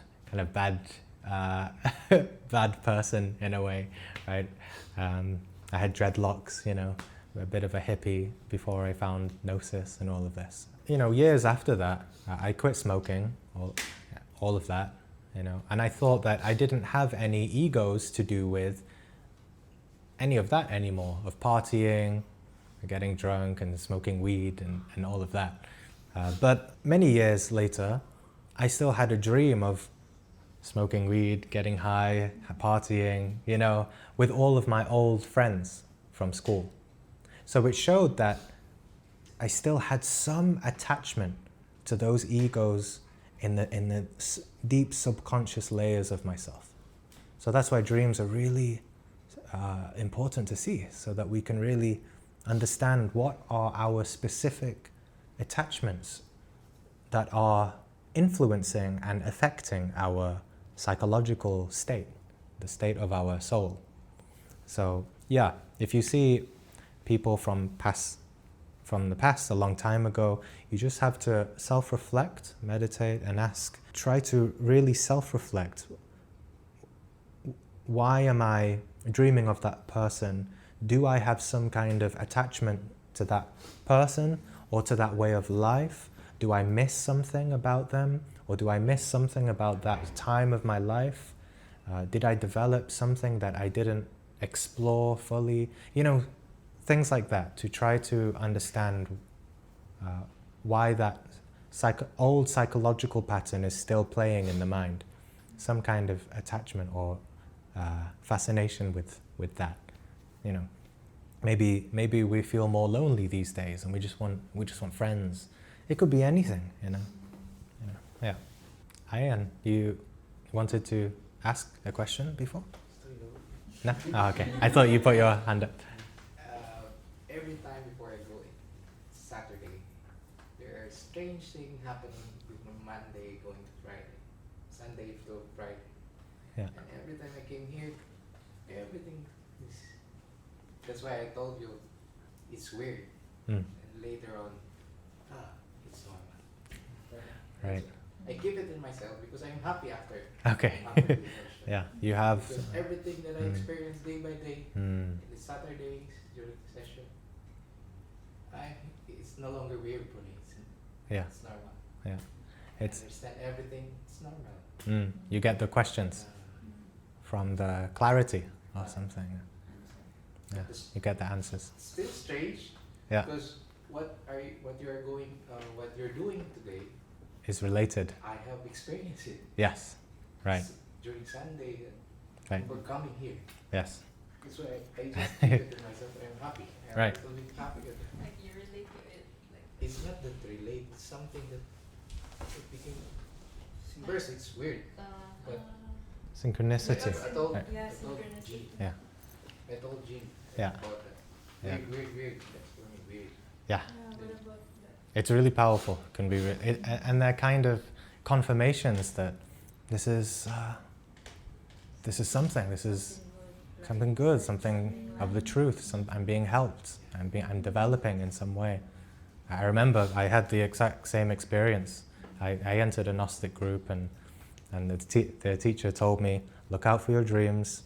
bad person in a way, right? I had dreadlocks, you know, a bit of a hippie before I found Gnosis and all of this. You know, years after that, I quit smoking, all of that, you know, and I thought that I didn't have any egos to do with any of that anymore, of partying, getting drunk and smoking weed and all of that. But many years later, I still had a dream of smoking weed, getting high, partying, you know, with all of my old friends from school. So it showed that I still had some attachment to those egos in the deep subconscious layers of myself. So that's why dreams are really important to see, so that we can really understand what are our specific attachments that are influencing and affecting our psychological state, the state of our soul. So yeah, if you see people from the past a long time ago, you just have to self-reflect, meditate and ask, try to really self-reflect. Why am I dreaming of that person? Do I have some kind of attachment to that person or to that way of life? Do I miss something about them? Or do I miss something about that time of my life? Did I develop something that I didn't explore fully? You know, things like that, to try to understand why that old psychological pattern is still playing in the mind. Some kind of attachment or fascination with that. You know, maybe we feel more lonely these days, and we just want friends. It could be anything, you know. Yeah. Ian, you wanted to ask a question before? No? Oh, okay. I thought you put your hand up.
Every time before I go in, Saturday, there are strange things happening with my Monday going to Friday, Sunday to Friday.
Yeah.
And every time I came here, everything is. That's why I told you it's weird. And later on, it's normal.
Right.
I keep it in myself because I'm happy after.
Okay.
After the immersion.
Yeah, you have.
Because everything that I experience day by day, in the Saturdays during the session, it's no longer weird for me. It's normal.
Yeah.
I understand everything. It's normal.
You get the questions from the clarity or something. Yeah, you get the answers.
It's still strange.
Yeah.
Because what you're doing today
Is related.
I have experienced it.
Yes. Right.
During Sunday,
Right.
for coming here.
Yes.
That's why I just keep it to myself. I'm happy. I'm
Right.
totally happy with it.
Like you relate to it. Like
It's not that relate. It's something that it became. First, it's weird. But
Synchronicity.
I told
yeah,
I told
synchronicity.
Jean.
Yeah.
I told Jean
Yeah.
about that.
Yeah.
Weird. That's for me weird.
Yeah.
What about that?
It's really powerful. Can be, and they're kind of confirmations that this is something. This is something good. Something of the truth. I'm being helped. I'm developing in some way. I remember I had the exact same experience. I entered a Gnostic group, and the teacher told me, look out for your dreams,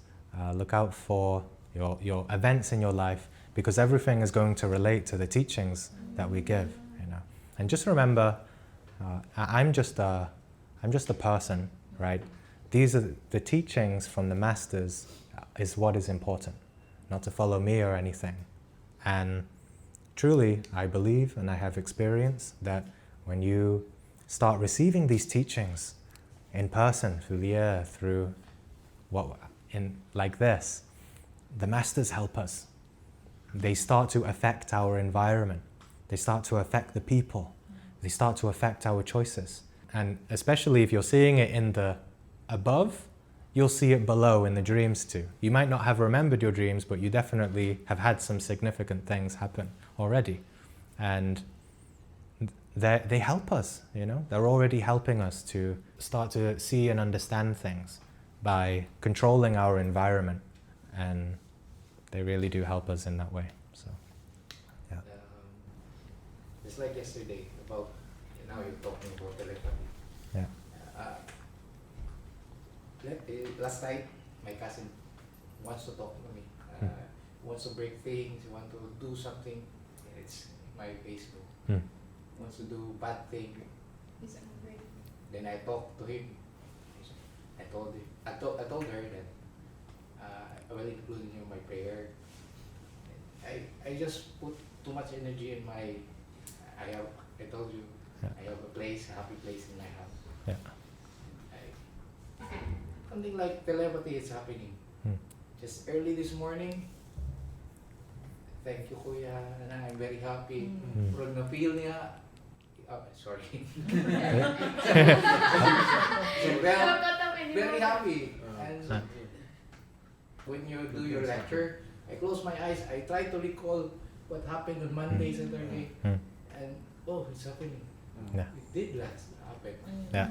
look out for your events in your life, because everything is going to relate to the teachings that we give, you know. And just remember, I'm just a person, right? These are the teachings from the masters is what is important, not to follow me or anything. And truly, I believe and I have experienced that when you start receiving these teachings in person, through the air, through like this, the masters help us. They start to affect our environment. They start to affect the people. They start to affect our choices. And especially if you're seeing it in the above, you'll see it below in the dreams too. You might not have remembered your dreams, but you definitely have had some significant things happen already. And they help us, you know? They're already helping us to start to see and understand things by controlling our environment. And they really do help us in that way. So, yeah.
It's like yesterday about, now you're talking about telepathy.
Yeah.
Last night, my cousin wants to talk to me. Wants to break things, wants to do something. It's my Facebook. Wants to do bad thing.
He's angry.
Then I talked to him. I told her that I will include you in my prayer. I just put too much energy in my. I told you, I have a happy place in my house.
Yeah.
Something like telepathy is happening. Just early this morning. Thank you, Kuya. I'm very happy. From the feel niya. Sorry. So, well, very happy. And when you do your lecture, I close my eyes. I try to recall what happened on Monday, Saturday, and it's happening.
Yeah.
It did happen.
Yeah.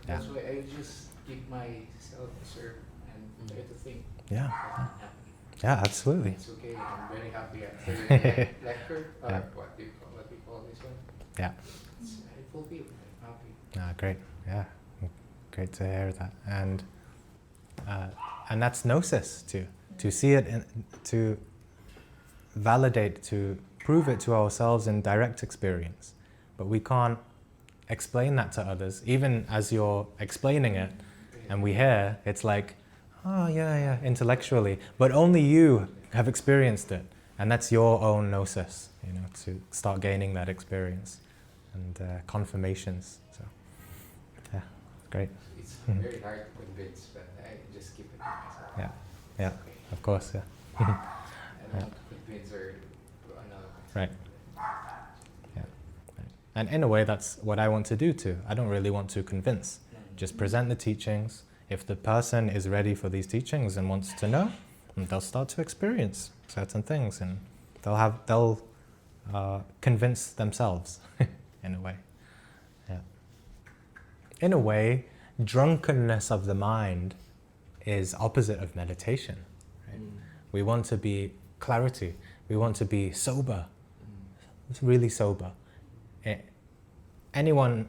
That's why I just keep myself reserved and try to think.
Yeah.
what happened.
Yeah, absolutely.
It's okay. I'm very happy after the lecture.
Yeah.
What we call this one.
Yeah.
I fulfilled. I'm happy.
Great. Yeah. Great to hear that. And that's Gnosis too. To see it, to validate, to prove it to ourselves in direct experience. But we can't explain that to others. Even as you're explaining it and we hear, it's like, oh yeah, intellectually. But only you have experienced it. And that's your own Gnosis, you know, to start gaining that experience and confirmations. So, yeah, great.
It's very hard to convince, but I just keep it to myself.
Yeah,
Okay.
of course, yeah.
I don't want to convince her to another person.
Right. Yeah. And in a way, that's what I want to do too. I don't really want to convince. Just present the teachings. If the person is ready for these teachings and wants to know, they'll start to experience certain things, and they'll convince themselves in a way. Yeah. In a way, drunkenness of the mind is opposite of meditation. Right? We want to be clarity. We want to be sober. It's really sober. Anyone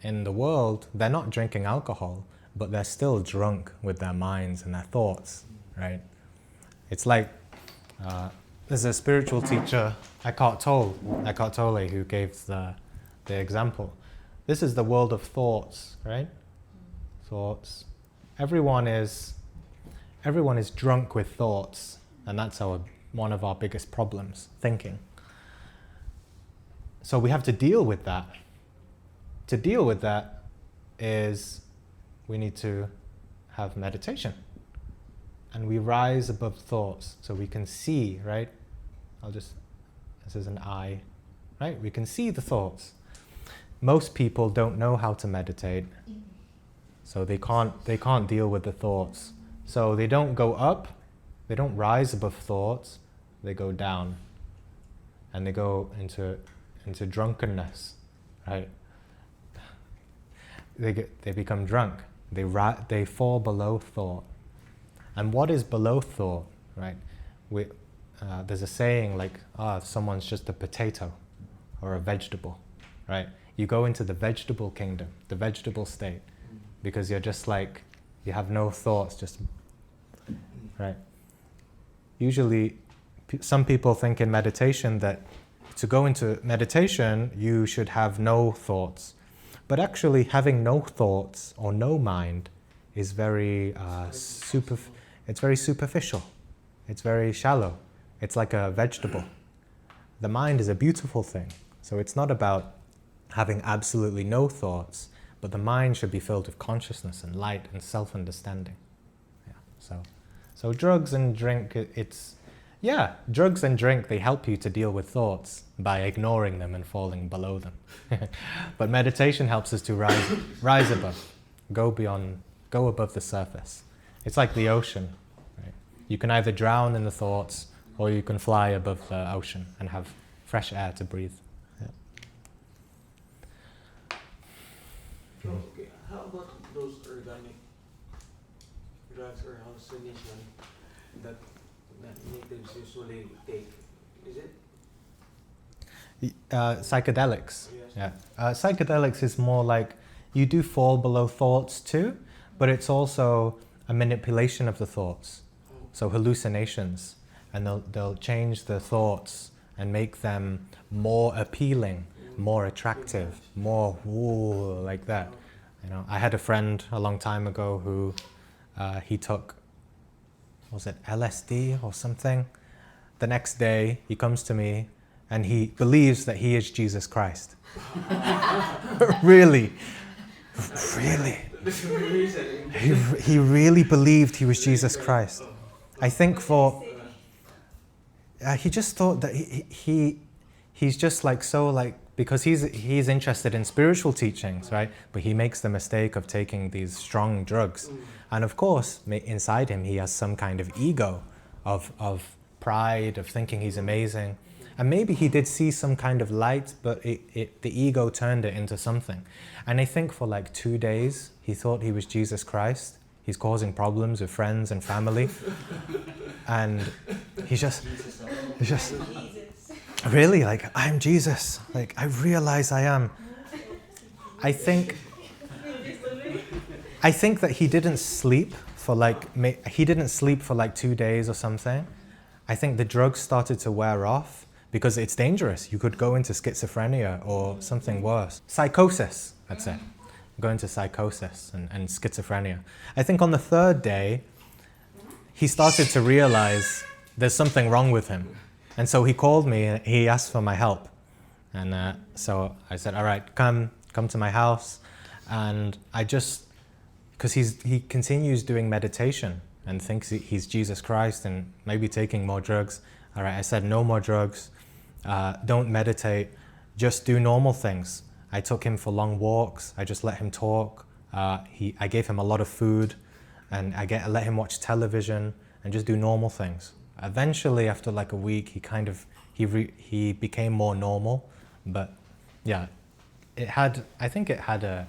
in the world, they're not drinking alcohol, but they're still drunk with their minds and their thoughts, right? It's like, there's a spiritual teacher, Eckhart Tolle, who gave the example. This is the world of thoughts, right? Thoughts. Everyone is drunk with thoughts, and that's one of our biggest problems, thinking. So we have to deal with that. To deal with that is we need to have meditation. And we rise above thoughts so we can see, right? This is an eye, right? We can see the thoughts. Most people don't know how to meditate, so they can't deal with the thoughts. So they don't go up, they don't rise above thoughts, they go down. And they go into drunkenness, right? They become drunk. They fall below thought. And what is below thought, right? There's a saying like, someone's just a potato or a vegetable, right? You go into the vegetable kingdom, the vegetable state, because you're just like You have no thoughts, just, right? Usually, some people think in meditation that to go into meditation, you should have no thoughts. But actually, having no thoughts or no mind is very it's very superficial. It's very shallow. It's like a vegetable. The mind is a beautiful thing. So it's not about having absolutely no thoughts, but the mind should be filled with consciousness and light and self-understanding. Yeah. So drugs and drink, drugs and drink, they help you to deal with thoughts by ignoring them and falling below them. But meditation helps us to rise above, go above the surface. It's like the ocean, right? You can either drown in the thoughts or you can fly above the ocean and have fresh air to breathe. Yeah.
So, okay, how about those organic drugs or hallucination that natives usually take? Is it?
Psychedelics.
Yes.
Yeah. Psychedelics is more like you do fall below thoughts too, but it's also a manipulation of the thoughts. So hallucinations, and they'll change the thoughts and make them more appealing, more attractive, more woo, like that. You know, I had a friend a long time ago who he took, was it LSD or something? The next day he comes to me and he believes that he is Jesus Christ. Really? Really? He really believed he was Jesus Christ. I think he just thought that he's just like so like, because he's interested in spiritual teachings, right? But he makes the mistake of taking these strong drugs. And of course, inside him, he has some kind of ego of pride, of thinking he's amazing. And maybe he did see some kind of light, but the ego turned it into something. And I think for like 2 days, he thought he was Jesus Christ. He's causing problems with friends and family. And he's just really like, I'm Jesus. Like, I realize I am. I think that he didn't sleep for like 2 days or something. I think the drugs started to wear off because it's dangerous. You could go into schizophrenia or something worse. Psychosis, that's it. Go into psychosis and schizophrenia. I think on the 3rd day, he started to realize there's something wrong with him. And so he called me and he asked for my help. And so I said, all right, come to my house. And I just, because he continues doing meditation and thinks he's Jesus Christ and maybe taking more drugs. All right, I said, no more drugs, don't meditate, just do normal things. I took him for long walks, I just let him talk. I gave him a lot of food and I let him watch television and just do normal things. Eventually, after like a week, he became more normal, but yeah, I think it had a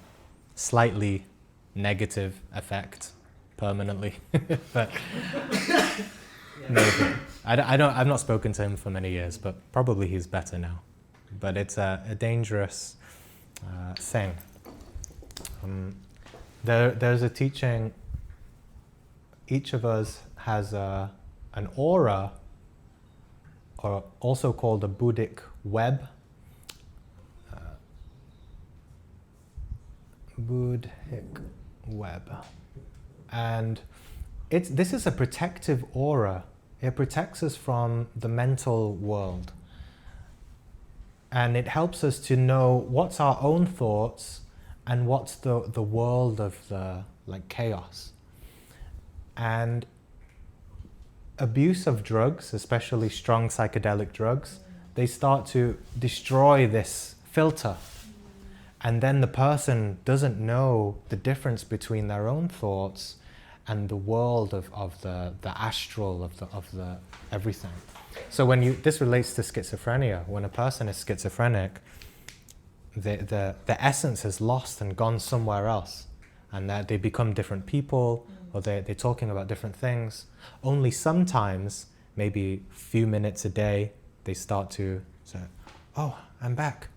slightly negative effect permanently, but maybe. I've not spoken to him for many years, but probably he's better now. But it's a dangerous thing. There's a teaching. Each of us has an aura, or also called a Buddhic web. Buddhic web. And this is a protective aura. It protects us from the mental world. And it helps us to know what's our own thoughts and what's the world of the chaos. And abuse of drugs, especially strong psychedelic drugs, they start to destroy this filter. And then the person doesn't know the difference between their own thoughts and the world of the astral, of the everything. So this relates to schizophrenia. When a person is schizophrenic, the essence is lost and gone somewhere else, and that they become different people, or they're talking about different things. Only sometimes, maybe a few minutes a day, they start to say, "Oh, I'm back.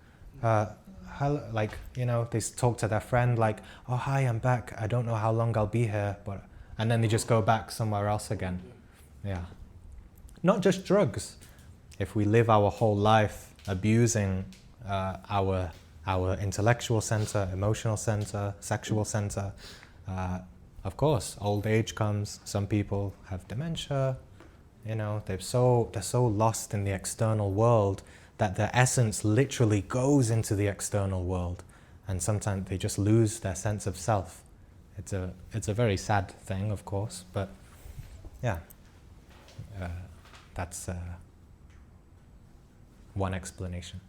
hello, like, you know, they talk to their friend like, oh, hi, I'm back. I don't know how long I'll be here, but, and then they just go back somewhere else again. Yeah. Not just drugs. If we live our whole life abusing our intellectual center, emotional center, sexual center, of course, old age comes. Some people have dementia. You know, they're so lost in the external world that their essence literally goes into the external world, and sometimes they just lose their sense of self. It's a very sad thing, of course, but yeah, that's one explanation.